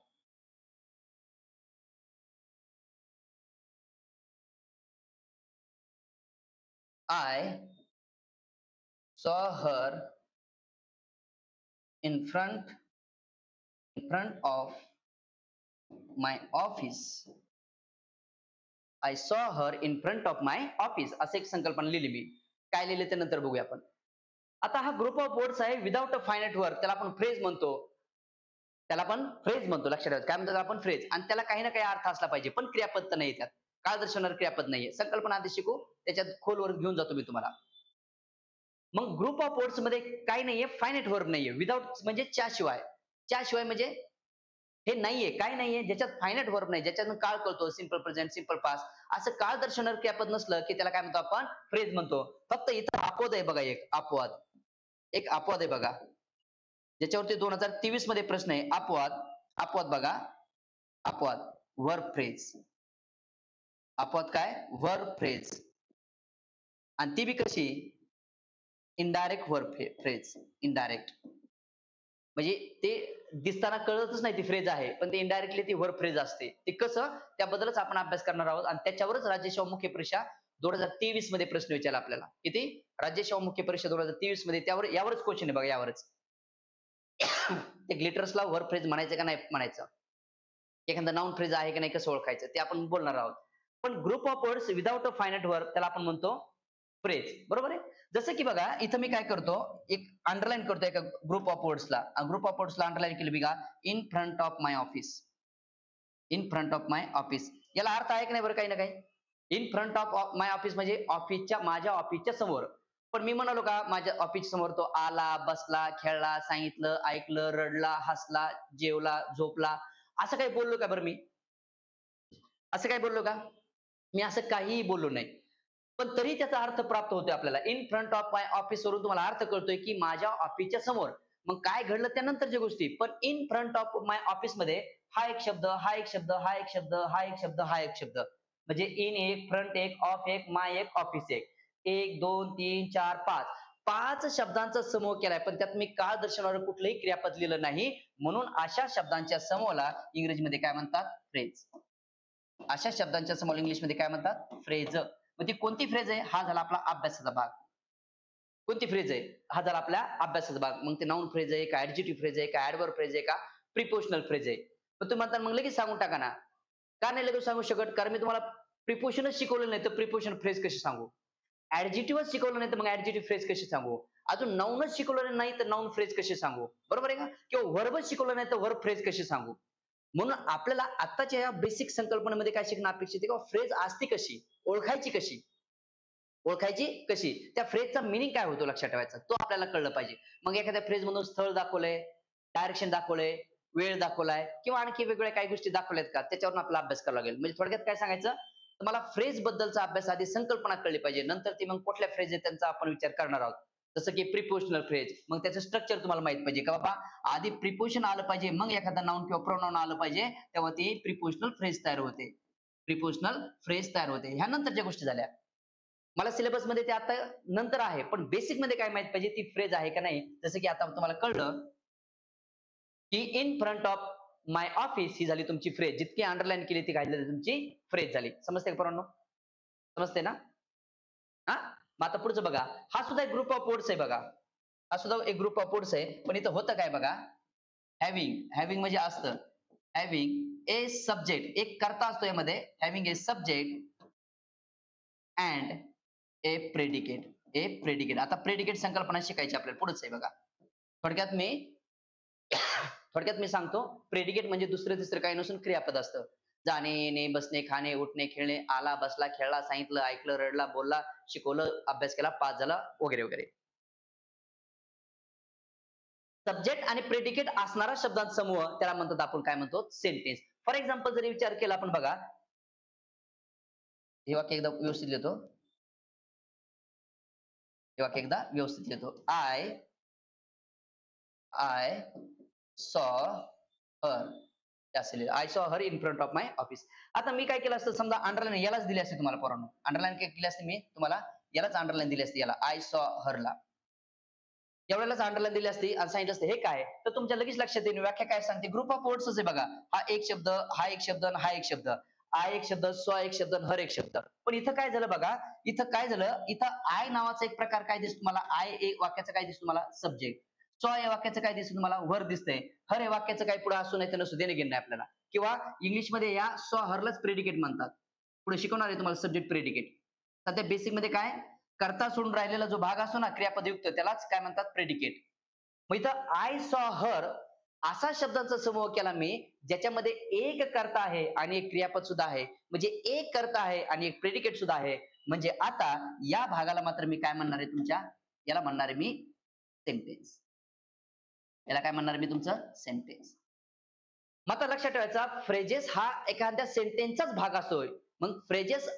I saw her in front of my office. I saw her in front of my office. असं एक संकल्पना लिहिली मी. काय लिहिले ते नंतर बघूया आपण. आता हा ग्रुप ऑफ वर्ड्स आहे विदाउट अ फायनाइट वर्ब. त्याला आपण फ्रेज म्हणतो. त्याला आपण फ्रेज म्हणतो. लक्षात ठेवा. काय म्हणतो आपण फ्रेज आणि त्याला काही ना काही अर्थ असला पाहिजे. पण क्रियापद तर नाही त्यात. काळ दर्शवणारं क्रियापद नाहीये. संकल्पना आधी शिकू. त्याच्यात खोलवर घेऊन जातो मी तुम्हाला. मग ग्रुप ऑफ वर्ड्स मध्ये काय नाहीये फायनाइट वर्ब नाहीये. विदाउट म्हणजे च्या शिवाय. च्या शिवाय म्हणजे हे नाहीये. काय नाहीये ज्याच्यात फायनाइट वर्ब नाही. ज्याच्यातून काळ कळतो सिंपल प्रेझेंट, सिंपल पास्ट असं काळ दर्शवणारं क्रियापद नसलं की त्याला काय म्हणतो आपण फ्रेज म्हणतो. फक्त इथं अपवाद आहे बघा एक अपवाद. एक अपवाद आहे बघा. ज्याच्यावरती 2023 मध्ये प्रश्न आहे अपवाद. अपवाद बघा. अपवाद वर्ब फ्रेज. अपवाद काय वर्ब फ्रेज आणि ती बी कशी इनडायरेक्ट वर्ब फ्रेज. इनडायरेक्ट म्हणजे ते दिसताना कळतच नाही ती फ्रेज आहे, पण ते इनडायरेक्टली ती वर्ब फ्रेज असते. ते कसं त्याबद्दलच आपण अभ्यास करणार आहोत आणि त्याच्यावरच राज्य सेवा मुख्य परीक्षा 2023 मध्ये प्रश्न विचारला आपल्याला. किती? राज्य सेवा मुख्य परीक्षा 2023 मध्ये यावरच क्वेश्चन आहे बघा, यावरच. ते ग्लिटर्सला वर्ब फ्रेज म्हणायचं का नाही म्हणायचं, एखादा नाउन फ्रेज आहे का नाही कसं ओळखायचं ते आपण बोलणार आहोत. पण group of words without a finite verb त्याला आपण म्हणतो फ्रेज. बरोबर आहे. जसं की बघा इथं मी काय करतो, एक अंडरलाईन करतो एका ग्रुप ऑफ वर्ड्सला. ग्रुप ऑफ वर्ड्सला अंडरलाईन केली बघा, in front of my office. In front of my office याला अर्थ आहे की नाही बरं काही ना काही. In front of my office म्हणजे माझ्या ऑफिसच्या समोर. पण मी म्हणालो का माझ्या ऑफिस समोर तो आला, बसला, खेळला, सांगितलं, ऐकलं, रडला, हसला, जेवला, झोपला, असं काही बोललो का बरं मी? असं काही बोललो का? मी असं काहीही बोललो नाही. पण तरी त्याचा अर्थ प्राप्त होतोय आपल्याला. In front of my office वरून तुम्हाला अर्थ कळतोय की माझ्या ऑफिसच्या समोर. मग काय घडलं त्यानंतरच्या गोष्टी. पण in front of my office मध्ये हा एक शब्द, हा एक शब्द, हा एक शब्द, हा एक शब्द, हा एक शब्द. म्हणजे इन एक, फ्रंट एक, ऑफ एक, माय एक, ऑफिस एक. 1, 2, 3, 4, 5. 5 शब्दांचा समूह केलाय, पण त्यात मी काळ दर्शवणारं कुठलंही क्रियापद लिहिलं नाही. म्हणून अशा शब्दांच्या समूहाला इंग्रजीमध्ये काय म्हणतात? फ्रेज. अशा शब्दांच्या समूहाला इंग्लिशमध्ये काय म्हणतात? फ्रेज. मग ती कोणती फ्रेज आहे? हा झाला आपला अभ्यासाचा भाग. कोणती फ्रेज आहे? हा झाला आपल्या अभ्यासाचा भाग. मग ते नाउन फ्रेज आहे का, ऍडजेक्टिव्ह फ्रेज आहे का, ऍडवर्ब फ्रेज आहे का, प्रिपोजिशनल फ्रेज आहे. मग तुम्ही म्हणता मग लगेच सांगून टाका ना. का नाही लगेच सांगू शकत? कारण मी तुम्हाला प्रिपोजिशनच शिकवलं नाही तर प्रिपोजिशन फ्रेज कशी सांगू? ऍडजेक्टिव्हच शिकवलं नाही तर मग ऍडजेक्टिव्ह फ्रेज कशी सांगू? अजून नाउनच शिकवलं नाही तर नाउन फ्रेज कशी सांगू? बरोबर आहे का? किंवा व्हर्बच शिकवलं नाही तर व्हर्ब फ्रेज कशी सांगू? म्हणून आपल्याला आत्ताच्या या बेसिक संकल्पनेमध्ये काय शिकणं अपेक्षित आहे, किंवा फ्रेज असते कशी, ओळखायची कशी, ओळखायची कशी, त्या फ्रेजचा मिनिंग काय होतो लक्षात ठेवायचा, तो आपल्याला कळलं पाहिजे. मग एखाद्या फ्रेज मधून स्थळ दाखवलंय, डायरेक्शन दाखवलंय, वेळ दाखवलाय किंवा आणखी वेगवेगळ्या काही गोष्टी दाखवल्यात का, त्याच्यावरून आपला अभ्यास करावा लागेल. म्हणजे थोडक्यात काय सांगायचं, तुम्हाला फ्रेज बद्दलचा अभ्यास आधी संकल्पना कळली पाहिजे, नंतर ती मग कुठल्या फ्रेज आहे त्यांचा आपण विचार करणार आहोत. जसं की प्रिपोजिशनल फ्रेज, मग त्याचं स्ट्रक्चर तुम्हाला माहित पाहिजे का बाबा, आधी प्रिपोजिशन आलं पाहिजे, मग एखादा नाउन किंवा प्रोनाउन आलं पाहिजे, तेव्हा ती प्रिपोजिशनल फ्रेज तयार होते. प्रिपोजिशनल फ्रेज तयार होते. ह्या नंतरच्या गोष्टी झाल्या. मला सिलेबस मध्ये ते आता नंतर आहे, पण बेसिक मध्ये काय माहित पाहिजे, ती फ्रेज आहे का नाही. जसं की आता तुम्हाला कळलं की in front of my office ही झाली तुमची फ्रेज. जितकी अंडरलाईन केली ती काय झाली तुमची फ्रेज झाली. समजते का पोरांनो? समजते ना? हा, मग आता पुढचं बघा, हा सुद्धा एक ग्रुप ऑफ वर्ड्स आहे बघा. हा सुद्धा एक ग्रुप ऑफ वर्ड्स आहे, पण इथं होतं काय बघा, हॅव्हिंग. हॅव्हिंग म्हणजे असतं, हॅव्हिंग ए सब्जेक्ट, एक कर्ता असतो यामध्ये, having a subject and A predicate. A predicate. आता प्रेडिकेट संकल्पना शिकायची आपल्याला, पुढचं आहे बघा. थोडक्यात मी सांगतो, प्रेडिकेट म्हणजे दुसरं तिसरं काही नसून क्रियापद असतं. जाणे, येणे, बसणे, खाणे, उठणे, खेळणे, आला, बसला, खेळला, सांगितलं, ऐकलं, रडला, बोलला, शिकवलं, अभ्यास केला, पास झाला, वगैरे वगैरे. सब्जेक्ट आणि प्रेडिकेट असणारा शब्दांचा समूह त्याला म्हणतात, आपण काय म्हणतो, सेंटेन्स. फॉर एक्झाम्पल जरी विचार केला आपण बघा, हे वाक्य एकदा व्यवस्थित लिहितो, हे वाक्य एकदा व्यवस्थित लिहितो. I saw her, I saw her in front of my office. आता मी काय केलं असतं, समजा अंडरलाईन यालाच दिली असते तुम्हाला पोरांनो, अंडरलाईन केली असते मी तुम्हाला, यालाच अंडरलाईन दिली असते, याला आय सॉ हरला एवढ्यालाच अंडरलाईन दिली असती आणि सांगितलं असतं हे काय, तर तुमच्या लगेच लक्षात येईल व्याख्या काय सांगते. ग्रुप ऑफ वर्ड्स आहे बघा, हा एक शब्द, हा एक शब्द, हा एक शब्द, आय एक शब्द, सॉ एक शब्द, हर एक शब्द. पण इथं काय झालं बघा, इथं काय झालं, इथं आय नावाचा एक प्रकार काय दिसतो तुम्हाला, आय एक वाक्याचं काय दिसतो तुम्हाला, सब्जेक्ट. सॉ या वाक्याचं काय दिसतं तुम्हाला, वर्ब दिसतंय. हर या वाक्याचं काय पुढे असू नाही तर नसू, देणे घेणं नाही आपल्याला. किंवा इंग्लिशमध्ये या सॉ हरलाच प्रेडिकेट म्हणतात. पुढे शिकवणार आहे तुम्हाला सब्जेक्ट प्रेडिकेट. सध्या बेसिक मध्ये काय, कर्ता सोडून राहिलेला जो भाग असतो ना क्रियापदयुक्त, त्यालाच काय म्हणतात, प्रेडिकेट. मग इथं आय सॉ हर असा शब्दांचा समूह केला मी, ज्याच्यामध्ये एक कर्ता आहे आणि एक क्रियापद सुद्धा आहे. म्हणजे एक कर्ता आहे आणि एक प्रेडिकेट सुद्धा आहे. म्हणजे आता या भागाला मात्र मी काय म्हणणार आहे, तुमच्या याला म्हणणार आहे मी सेंटेन्स. याला काय म्हणणार आहे मी, तुमचं सेंटेन्स. मग आता लक्षात ठेवायचा, फ्रेजेस हा एखाद्या सेंटेन्सचाच भाग असतोय. मग phrases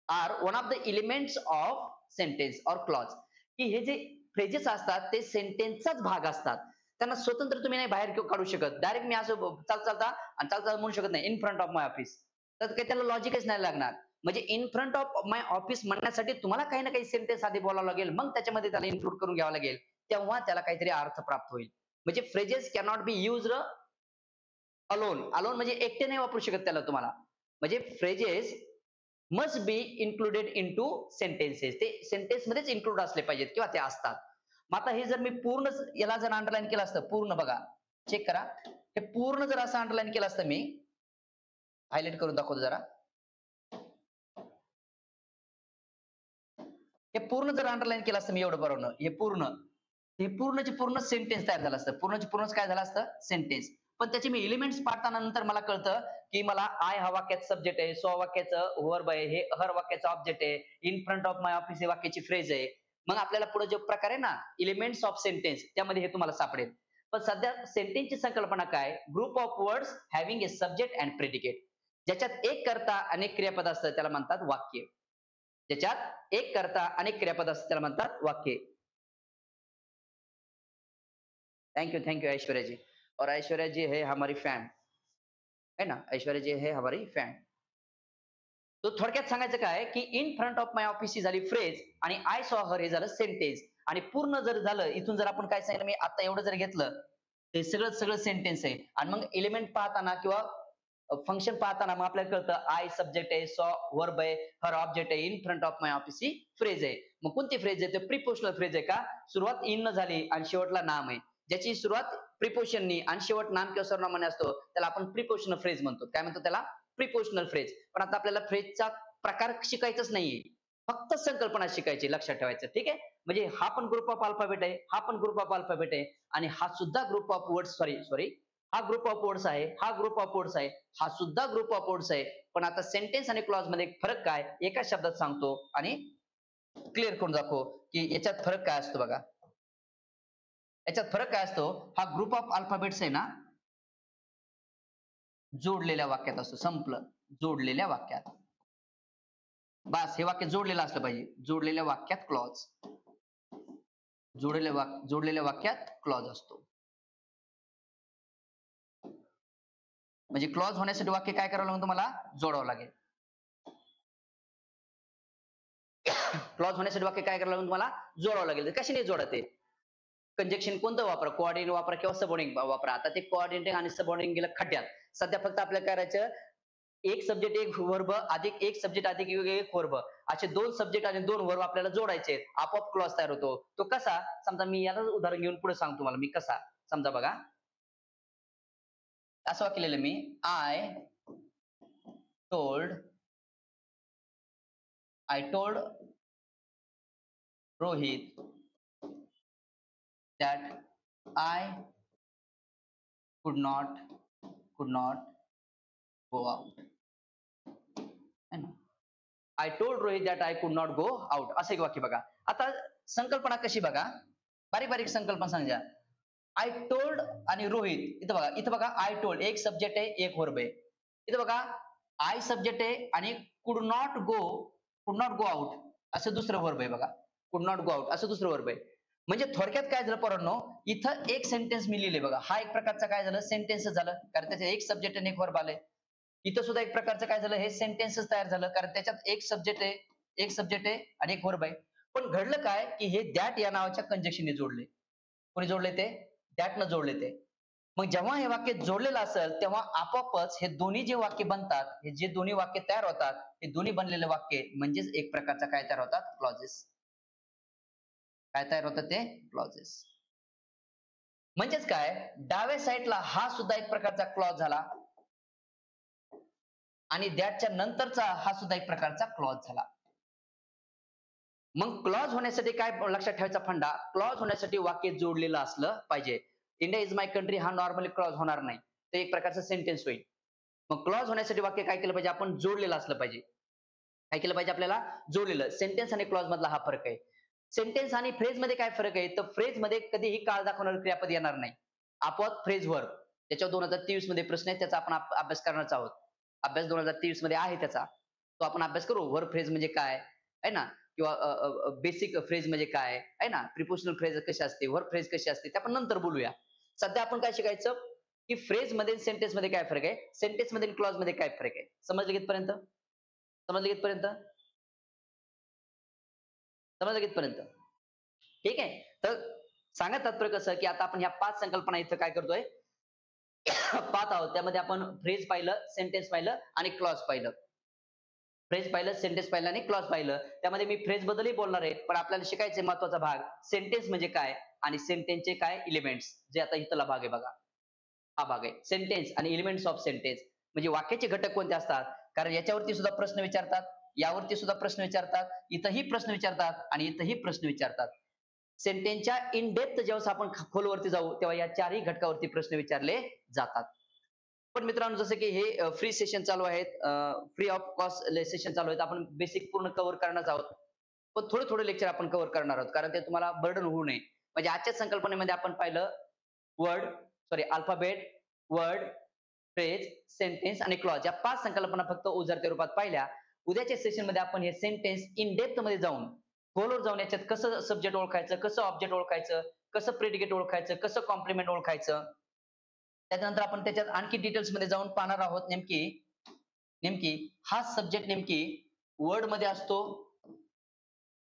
are one of the elements of sentence और क्लॉज. की हे जे फ्रेजेस असतात ते सेंटेन्सचाच भाग असतात. त्यांना स्वतंत्र तुम्ही नाही बाहेर काढू शकत. डायरेक्ट मी असं चालता आणि चालता म्हणू शकत नाही in front of my office, तर काही त्याला लॉजिकच नाही लागणार. म्हणजे in front of my office म्हणण्यासाठी तुम्हाला काही ना काही सेंटेन्स आधी बोलावं लागेल, मग त्याच्यामध्ये त्याला इन्क्लूड करून घ्यावं लागेल, तेव्हा त्याला काहीतरी अर्थ प्राप्त होईल. म्हणजे phrases cannot be used alone. Alone म्हणजे एकटे नाही वापरू शकत त्याला तुम्हाला. म्हणजे phrases must be included into sentences. ते सेंटेन्स मध्येच इन्क्लूड असले पाहिजेत किंवा ते असतात. मग आता हे जर मी पूर्ण याला जर अंडरलाईन केलं असतं, पूर्ण बघा, चेक करा, हे पूर्ण जर असं अंडरलाईन केलं असतं, मी हायलाइट करून दाखवतो जरा. हे पूर्ण जर अंडरलाईन केलं असतं मी एवढं बरोबर, हे पूर्णचे पूर्ण सेंटेन्स तयार झालं असतं. पूर्णचे पूर्णच काय झालं असतं? सेंटेन्स. पण त्याचे मी एलिमेंट्स पाडताना नंतर मला कळतं की मला आय हा वाक्याचा सब्जेक्ट आहे, सो वाक्याचं वर्ब आहे, हे हर वाक्याचा ऑब्जेक्ट आहे, in front of my office हे वाक्याची फ्रेज आहे. मग आपल्याला पुढे जो प्रकार आहे ना एलिमेंट्स ऑफ सेंटेन्स, त्यामध्ये हे तुम्हाला सापडेल. पण सध्या सेंटेन्सची संकल्पना काय? Group of words having a subject and predicate. ज्याच्यात एक कर्ता अनेक क्रियापद असतं त्याला म्हणतात वाक्य. ज्याच्यात एक कर्ता अनेक क्रियापद असतं त्याला म्हणतात वाक्य. थैंक यू ऐश्वर्या जी. और ऐश्वर्या जी है हमारी फॅन, है ना, ऐश्वर्या जी है हमारी फॅन. तो थोडक्यात सांगायचं काय की in front of my office ही झाली फ्रेज आणि आय सॉ हर हे झालं सेंटेन्स. आणि पूर्ण जर झालं इथून जर आपण काय सांगितलं, मी आता एवढं जर घेतलं ते सगळं सेंटेन्स आहे. आणि मग एलिमेंट पाहताना किंवा फंक्शन पाहताना मग आपल्याला कळतं आय सब्जेक्ट आहे, सॉ वर्ब आहे, हर ऑब्जेक्ट आहे, in front of my office he phrase आहे. मग कोणती फ्रेज आहे? ते प्रिपोजिशनल फ्रेज आहे का? सुरुवात इन न झाली आणि शेवटला नाम आहे, ज्याची सुरुवात प्रिपोजिशननी आणि शेवट नाम किंवा सर्वनामाने असतो त्याला आपण प्रिपोजिशनल फ्रेज म्हणतो. काय म्हणतो त्याला? Prepositional phrase. पण आता आपल्याला फ्रेजचा प्रकार शिकायचाच नाहीये, फक्त संकल्पना शिकायची, लक्षात ठेवायचं, ठीक आहे. म्हणजे हा पण ग्रुप ऑफ अल्फाबेट आहे, हा पण ग्रुप ऑफ अल्फाबेट आहे, आणि हा सुद्धा ग्रुप ऑफ वर्ड्स, सॉरी हा ग्रुप ऑफ वर्ड्स आहे, हा ग्रुप ऑफ वर्ड्स आहे, हा सुद्धा ग्रुप ऑफ वर्ड्स आहे. पण आता सेंटेन्स आणि क्लॉज मध्ये फरक काय एका शब्दात सांगतो आणि क्लिअर करून दाखव की याच्यात फरक काय असतो. बघा याच्यात फरक काय असतो. हा ग्रुप ऑफ अल्फाबेट्स आहे ना जोडलेल्या वाक्यात असतो. संपलं. जोडलेल्या वाक्यात, बस हे वाक्य जोडलेलं असलं पाहिजे. जोडलेल्या वाक्यात क्लॉज, जोडलेल्या वाक्यात क्लॉज असतो. म्हणजे क्लॉज होण्यासाठी वाक्य काय करावं लागेल तुम्हाला? जोडावं लागेल. क्लॉज होण्यासाठी वाक्य काय करावं लागेल तुम्हाला? जोडावं लागेल. कशाने जोडत आहे? कंजक्शन कोणतं वापरा? कोऑर्डिनेट वापरा किंवा सबऑर्डिनेट वापरा. आता ते कोऑर्डिनेट आणि सबऑर्डिनेट गेलं खड्ड्यात. सध्या फक्त आपल्याला करायचं एक सब्जेक्ट एक वर्ब अधिक एक सब्जेक्ट अधिक एक वर्ब, असे दोन सब्जेक्ट आणि दोन वर्ब आपल्याला जोडायचे. आपोआप क्लॉज तयार होतो. तो कसा? समजा मी याला उदाहरण घेऊन पुढे सांगतो तुम्हाला मी कसा. समजा बघा असं वाक्य लिहिलं मी, I told Rohit that I could not go out. है ना? I told Rohit that I could not go out. असं एक वाक्य बघा. आता संकल्पना कशी बघा, बारीक बारीक संकल्पना सांगा. आय टोल्ड आणि रोहित, इथं बघा आय टोल्ड एक सब्जेक्ट आहे एक वर्ब आहे. इथं बघा आय सब्जेक्ट आहे आणि कुड नॉट गो आउट असं दुसरं वर्ब आहे. बघा कुड नॉट गो आउट असं दुसरं वर्ब आहे. म्हणजे थोडक्यात काय झालं पोरांनो, इथं एक सेंटेन्स मी लिहिले बघा, हा एक प्रकारचा काय झालं सेंटेन्स झालं, कारण त्याचे एक सब्जेक्ट आणि एक वर्ब आले. इथं सुद्धा एक प्रकारचं काय झालं, हे सेंटेन्सच तयार झालं, कारण त्याच्यात एक सब्जेक्ट आहे आणि एक वर्ब आहे. पण घडलं काय की हे दॅट या नावाच्या कंजक्शनने जोडले. कोणी जोडले? ते दॅट न जोडले ते. मग जेव्हा हे वाक्य जोडलेलं असेल तेव्हा आपोआपच हे दोन्ही जे वाक्य बनतात, हे जे दोन्ही वाक्य तयार होतात, हे दोन्ही बनलेले वाक्य म्हणजेच एक प्रकारचा काय तयार होतात? क्लॉजेस. काय तयार होतात? ते क्लॉजेस. म्हणजेच काय, डाव्या साईडला हा सुद्धा एक प्रकारचा क्लॉज झाला आणि दॅटच्या नंतरचा हा सुद्धा एक प्रकारचा क्लॉज झाला. मग क्लॉज होण्यासाठी काय लक्षात ठेवायचा फंडा? क्लॉज होण्यासाठी वाक्य जोडलेलं असलं पाहिजे. इंडिया इज माय कंट्री हा नॉर्मली क्लॉज होणार नाही, ते एक प्रकारचं सेंटेन्स होईल. मग क्लॉज होण्यासाठी वाक्य काय केलं पाहिजे? आपण जोडलेलं असलं पाहिजे. काय केलं पाहिजे? आपल्याला जोडलेलं. सेंटेन्स आणि क्लॉज मधला हा फरक आहे. सेंटेन्स आणि फ्रेज मध्ये काय फरक आहे? तर फ्रेज मध्ये कधीही काळ दाखवणारं क्रियापद येणार नाही, आपोआप फ्रेज वर्ब. त्याच्यावर 2023 मध्ये प्रश्न आहे, त्याचा आपण अभ्यास करणार आहोत. अभ्यास 2023 मध्ये आहे त्याचा, तो आपण अभ्यास करू. वर्ब फ्रेज म्हणजे काय आहे ना, किंवा बेसिक फ्रेज म्हणजे काय आहे ना, प्रिपोजिशनल फ्रेज कशी असते, वर्ब फ्रेज कशी असते, ते आपण नंतर बोलूया. सध्या आपण काय शिकायचं की फ्रेज मध्ये सेंटेन्स मध्ये काय फरक आहे, सेंटेन्स मध्ये क्लॉज मध्ये काय फरक आहे. समजलं इथपर्यंत? समजलं इथपर्यंत? समजलं इथपर्यंत? ठीक आहे. तर सांगा तात्पर्य कसं की आता आपण ह्या 5 संकल्पना इथं काय करतोय पाहत आहोत. त्यामध्ये आपण फ्रेज पाहिलं, सेंटेन्स पाहिलं आणि क्लॉज पाहिलं. फ्रेज पाहिलं, सेंटेन्स पाहिलं आणि क्लॉज पाहिलं. त्यामध्ये मी फ्रेज बद्दलही बोलणार आहे, पण आपल्याला शिकायचे महत्त्वाचा भाग सेंटेन्स म्हणजे काय आणि सेंटेन्सचे काय एलिमेंट्स, जे आता इथला भाग आहे बघा. हा भाग आहे. सेंटेन्स आणि एलिमेंट्स ऑफ सेंटेन्स म्हणजे वाक्याचे घटक कोणते असतात? कारण याच्यावरती सुद्धा प्रश्न विचारतात, यावरती सुद्धा प्रश्न विचारतात, इथंही प्रश्न विचारतात आणि इथंही प्रश्न विचारतात. सेंटेन्सच्या इन डेप्थ जेव्हा आपण खोलवरती जाऊ तेव्हा या चारही घटकावरती प्रश्न विचारले जातात. पण मित्रांनो जसं की हे फ्री सेशन चालू आहेत, फ्री ऑफ कॉस्ट सेशन चालू आहेत, आपण बेसिक पूर्ण कव्हर करणार आहोत. पण थोडे थोडे लेक्चर आपण कव्हर करणार आहोत कारण ते तुम्हाला बर्डन होऊ नये. म्हणजे आजच्या संकल्पनेमध्ये आपण पाहिलं अल्फाबेट, वर्ड, फ्रेज, सेंटेन्स आणि क्लॉज या 5 संकल्पना फक्त उजळत्या रूपात पाहिल्या. उद्याच्या सेशन मध्ये आपण हे सेंटेन्स इन डेप्थ मध्ये जाऊन खोलवर जाऊन याच्यात कसं सब्जेक्ट ओळखायचं, कसं ऑब्जेक्ट ओळखायचं, कसं प्रेडिकेट ओळखायचं, कसं कॉम्प्लिमेंट ओळखायचं. त्याच्यानंतर आपण त्याच्यात आणखी डिटेल्स मध्ये जाऊन पाहणार आहोत नेमकी नेमकी हा सब्जेक्ट नेमकी वर्ड मध्ये असतो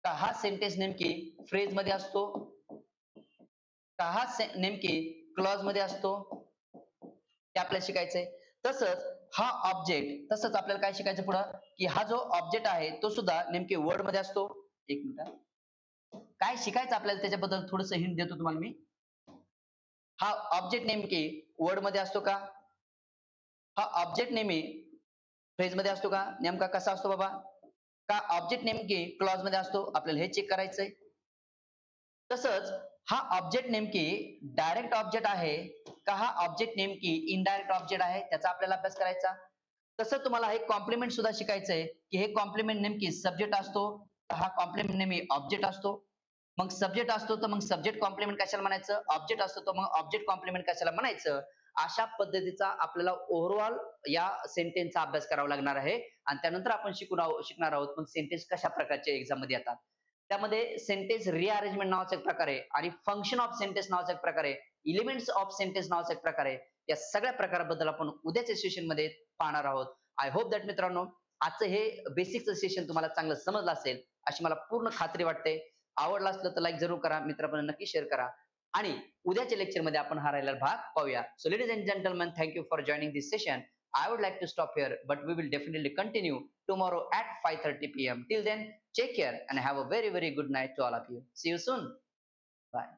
का, हा सेंटेन्स नेमकी फ्रेज मध्ये असतो का, हा नेमकी क्लॉज मध्ये असतो, ते आपल्याला शिकायचंय. तसंच आपल्याला काय शिकायचं पुढं की हा जो ऑब्जेक्ट आहे तो सुद्धा नेमके वर्ड मध्ये असतो. एक मिनिट, काय शिकायचं आपल्याला त्याच्याबद्दल थोडंसं हिंट देतो तुम्हाला मी. हा ऑब्जेक्ट नेमकी वर्ड मध्ये असतो का, हा ऑब्जेक्ट नेहमी फ्रेज मध्ये असतो का, नेमका कसा असतो बाबा, का ऑब्जेक्ट नेमकी क्लॉज मध्ये असतो, आपल्याला हे चेक करायचंय. तसंच हा ऑब्जेक्ट नेमकी डायरेक्ट ऑब्जेक्ट आहे का, हा ऑब्जेक्ट नेमकी इनडायरेक्ट ऑब्जेक्ट आहे, त्याचा आपल्याला अभ्यास करायचा. तसं तुम्हाला हे कॉम्प्लिमेंट सुद्धा शिकायचंय की हे कॉम्प्लिमेंट नेमकी सब्जेक्ट असतो, हा कॉम्प्लिमेंट नेहमी ऑब्जेक्ट असतो. मग सब्जेक्ट असतो तर मग सब्जेक्ट कॉम्प्लिमेंट कशाला म्हणायचं, ऑब्जेक्ट असतो तर मग ऑब्जेक्ट कॉम्प्लिमेंट कशाला म्हणायचं. अशा पद्धतीचा आपल्याला ओव्हरऑल या सेंटेन्सचा अभ्यास करावा लागणार आहे आणि त्यानंतर आपण शिकणार आहोत मग सेंटेन्स कशा प्रकारचे एक्झाम मध्ये येतात. त्यामध्ये सेंटेन्स रिअरेंजमेंट नावाचा एक प्रकार आहे आणि फंक्शन ऑफ सेंटेन्स नावाचा एक प्रकार आहे, एलिमेंट्स ऑफ सेंटेन्स नावाचा एक प्रकार आहे. या सगळ्या प्रकाराबद्दल आपण उद्याच्या सेशन मध्ये पाहणार आहोत. आय होप दॅट मित्रांनो आजचं हे बेसिकचं सेशन तुम्हाला चांगलं समजलं असेल अशी मला पूर्ण खात्री वाटते. आवडलं असलं तर लाईक जरूर करा, मित्रांपर्यंत नक्की शेअर करा आणि उद्याच्या लेक्चर मध्ये आपण हा राहिलेला भाग पाहूया. So ladies and gentleman, thank you for joining this session. I would like to stop here, but we will definitely continue tomorrow at 5:30 p.m. Till then, take care and have a very, very good night to all of you. See you soon. Bye.